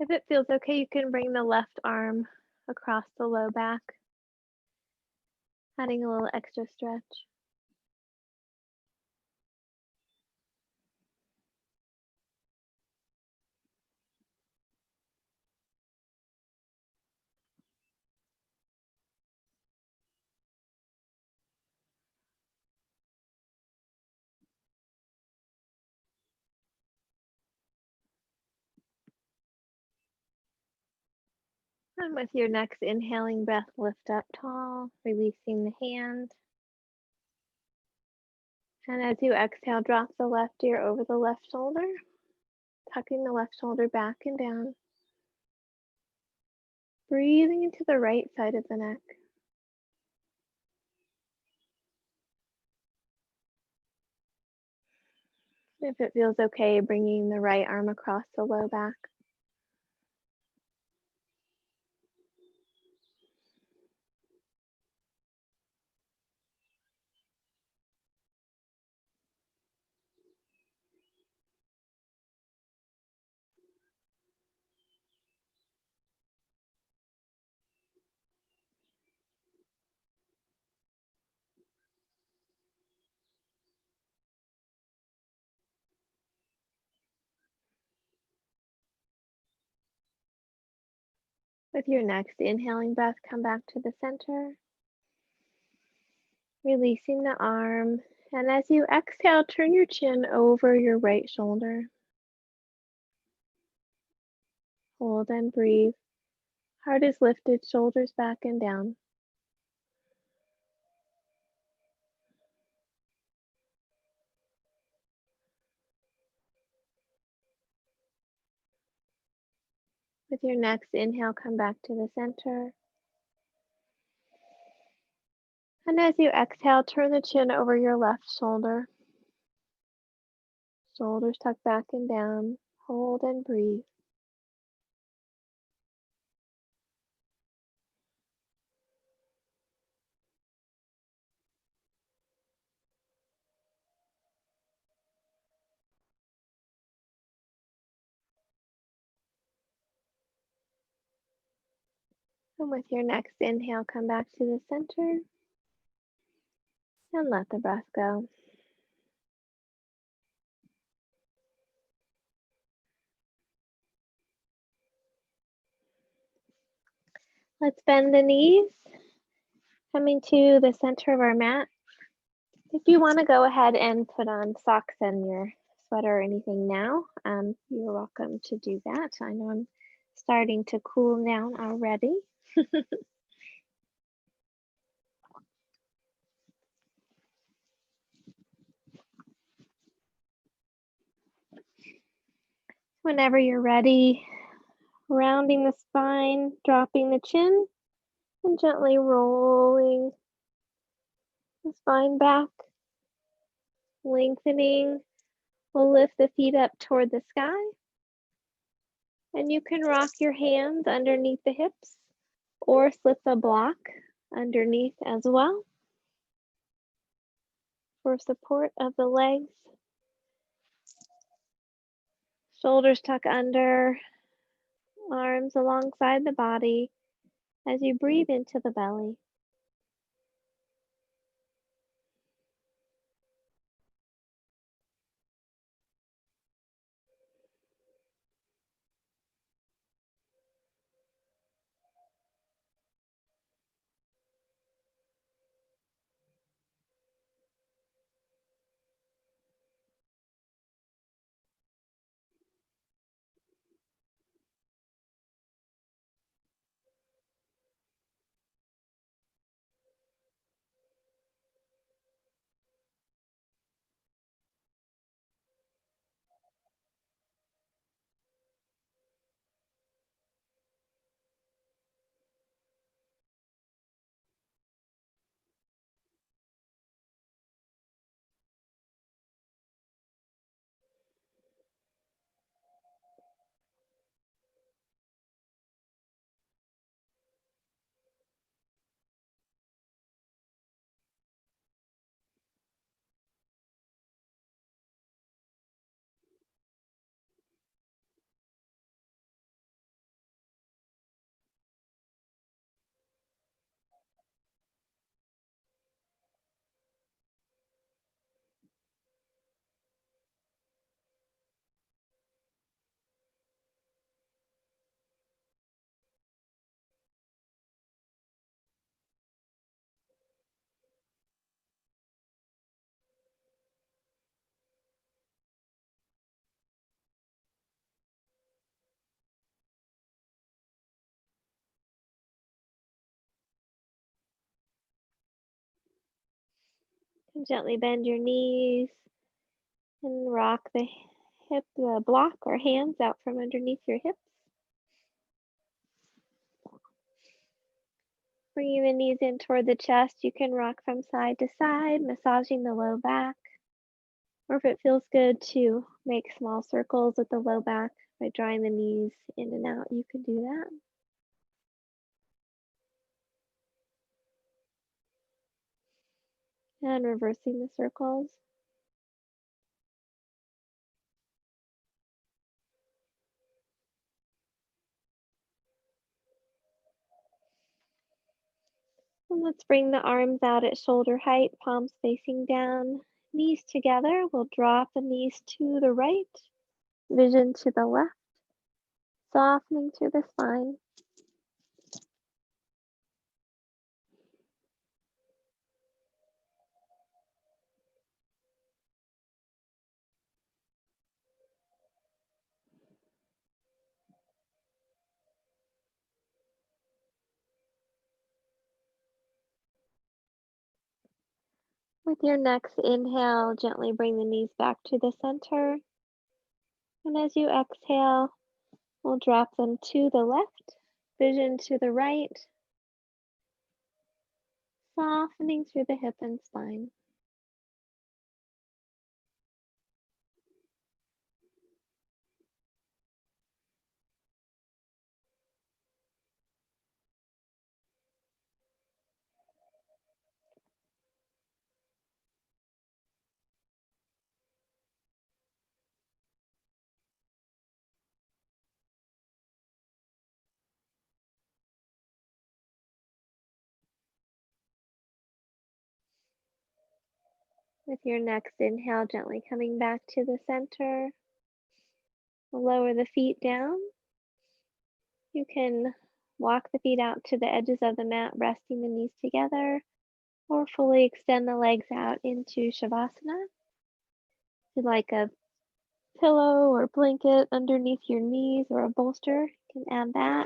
If it feels okay, you can bring the left arm across the low back, adding a little extra stretch. And with your next inhaling breath, lift up tall, releasing the hand. And as you exhale, drop the left ear over the left shoulder, tucking the left shoulder back and down. Breathing into the right side of the neck. If it feels okay, bringing the right arm across the low back. With your next inhaling breath, come back to the center, releasing the arm. And as you exhale, turn your chin over your right shoulder. Hold and breathe. Heart is lifted, shoulders back and down. With your next inhale, come back to the center. And as you exhale, turn the chin over your left shoulder. Shoulders tucked back and down. Hold and breathe. And with your next inhale, come back to the center and let the breath go. Let's bend the knees, coming to the center of our mat. If you want to go ahead and put on socks and your sweater or anything now, you're welcome to do that. I know I'm starting to cool down already. Whenever you're ready, rounding the spine, dropping the chin, and gently rolling the spine back, lengthening. We'll lift the feet up toward the sky. And you can rock your hands underneath the hips or slip a block underneath as well for support of the legs. Shoulders tuck under, arms alongside the body as you breathe into the belly. Gently bend your knees and rock the block or hands out from underneath your hips. Bringing the knees in toward the chest, you can rock from side to side, massaging the low back. Or if it feels good to make small circles with the low back by drawing the knees in and out, you can do that. And reversing the circles. And let's bring the arms out at shoulder height, palms facing down, knees together. We'll drop the knees to the right, vision to the left, softening through the spine. With your next inhale, gently bring the knees back to the center. And as you exhale, we'll drop them to the left, vision to the right, softening through the hip and spine. With your next inhale, gently coming back to the center, lower the feet down. You can walk the feet out to the edges of the mat, resting the knees together, or fully extend the legs out into Shavasana. If you'd like a pillow or blanket underneath your knees or a bolster, you can add that.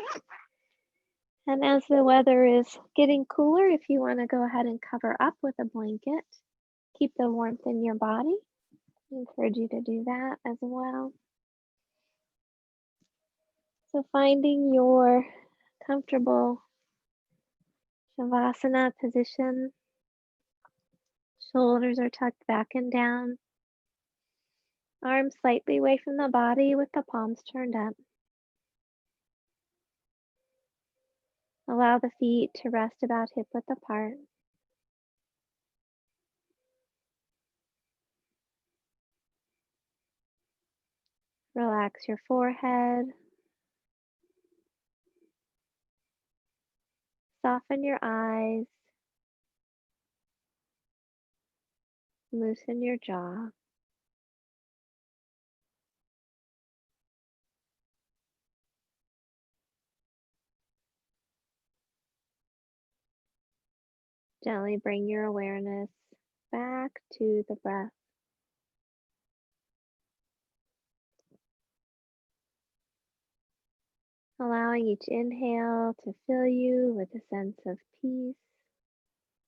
And as the weather is getting cooler, if you want to go ahead and cover up with a blanket, keep the warmth in your body. I encourage you to do that as well. So finding your comfortable Shavasana position, shoulders are tucked back and down, arms slightly away from the body with the palms turned up. Allow the feet to rest about hip width apart. Relax your forehead. Soften your eyes. Loosen your jaw. Gently bring your awareness back to the breath. Allowing each inhale to fill you with a sense of peace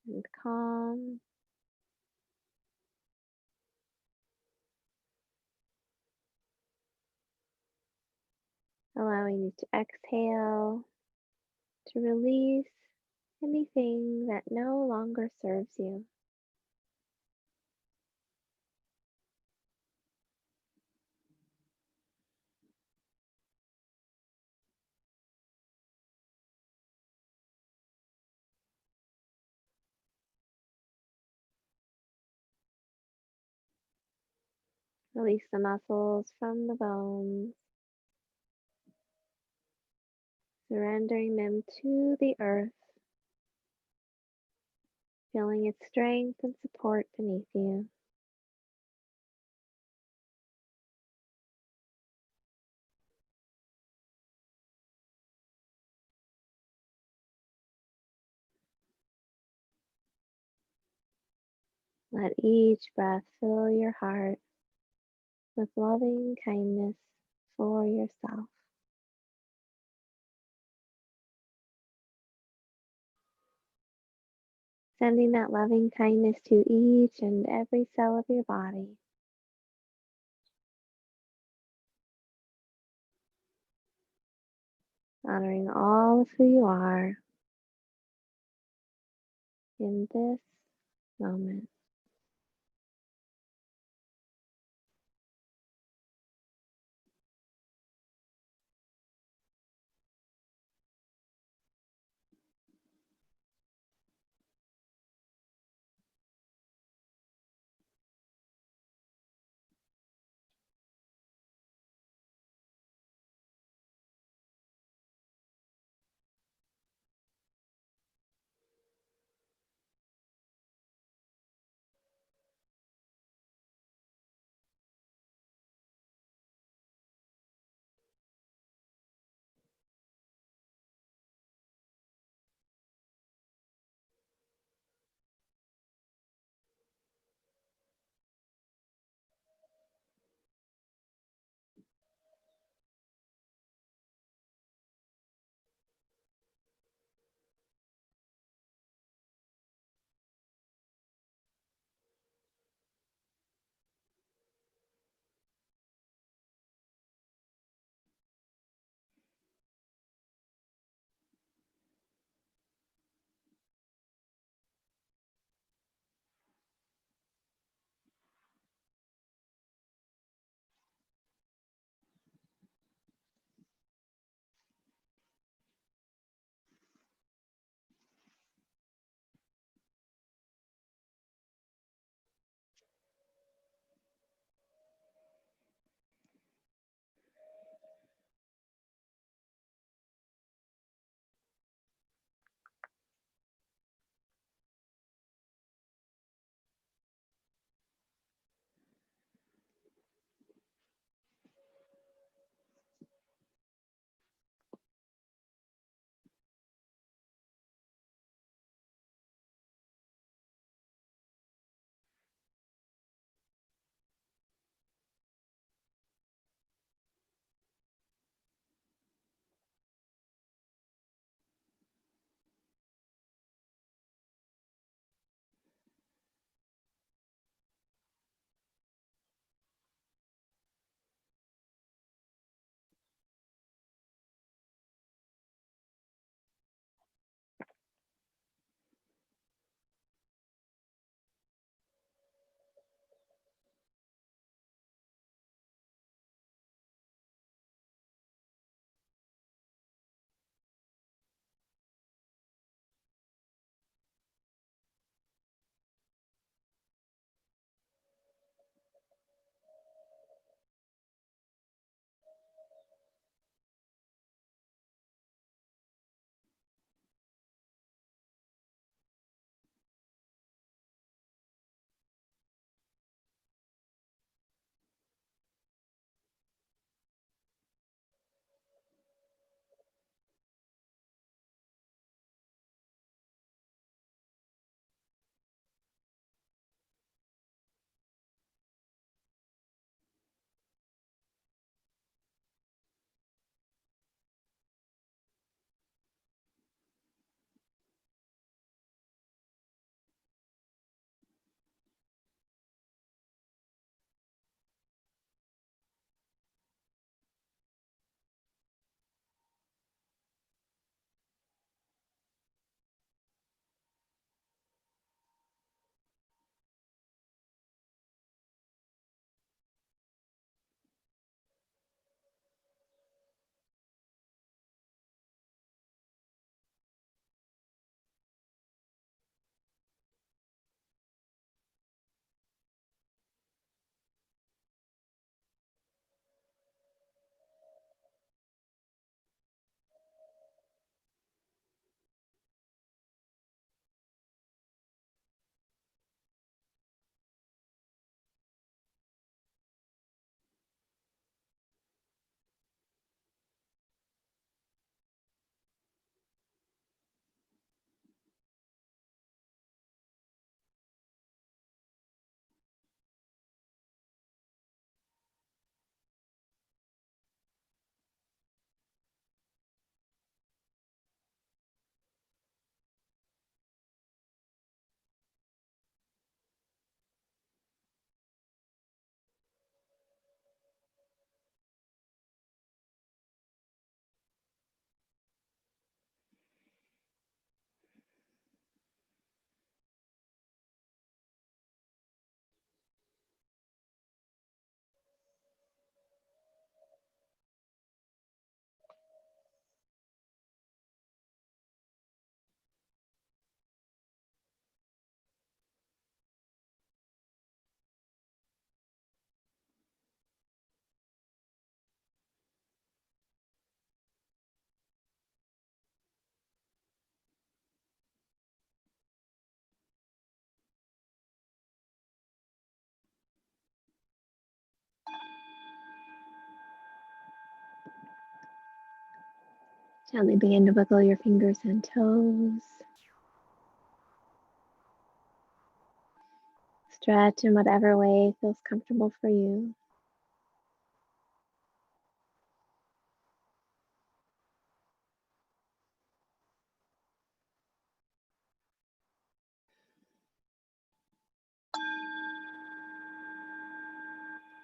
and calm. Allowing you to exhale to release anything that no longer serves you. Release the muscles from the bones, surrendering them to the earth, feeling its strength and support beneath you. Let each breath fill your heart with loving kindness for yourself. sending that loving kindness to each and every cell of your body. Honoring all of who you are in this moment. Gently begin to wiggle your fingers and toes. Stretch in whatever way feels comfortable for you.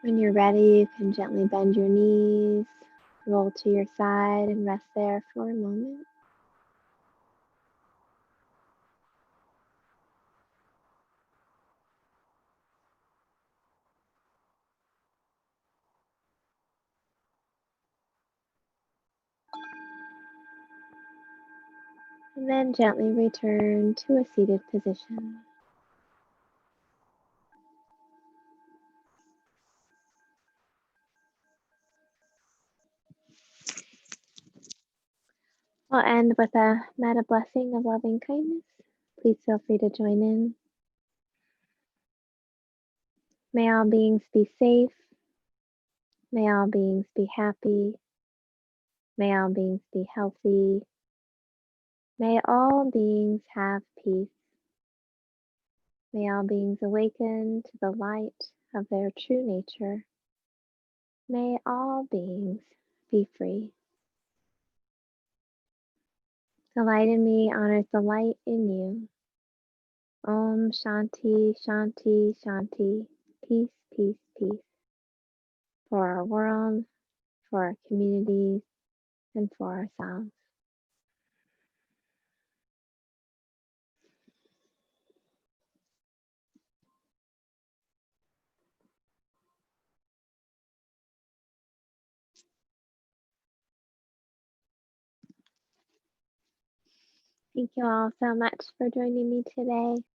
When you're ready, you can gently bend your knees, roll to your side, and rest there for a moment. And then gently return to a seated position. We'll end with a metta blessing of loving kindness. Please feel free to join in. May all beings be safe. May all beings be happy. May all beings be healthy. May all beings have peace. May all beings awaken to the light of their true nature. May all beings be free. The light in me honors the light in you. Om Shanti, Shanti, Shanti. Peace, peace, peace. For our world, for our communities, and for ourselves. Thank you all so much for joining me today.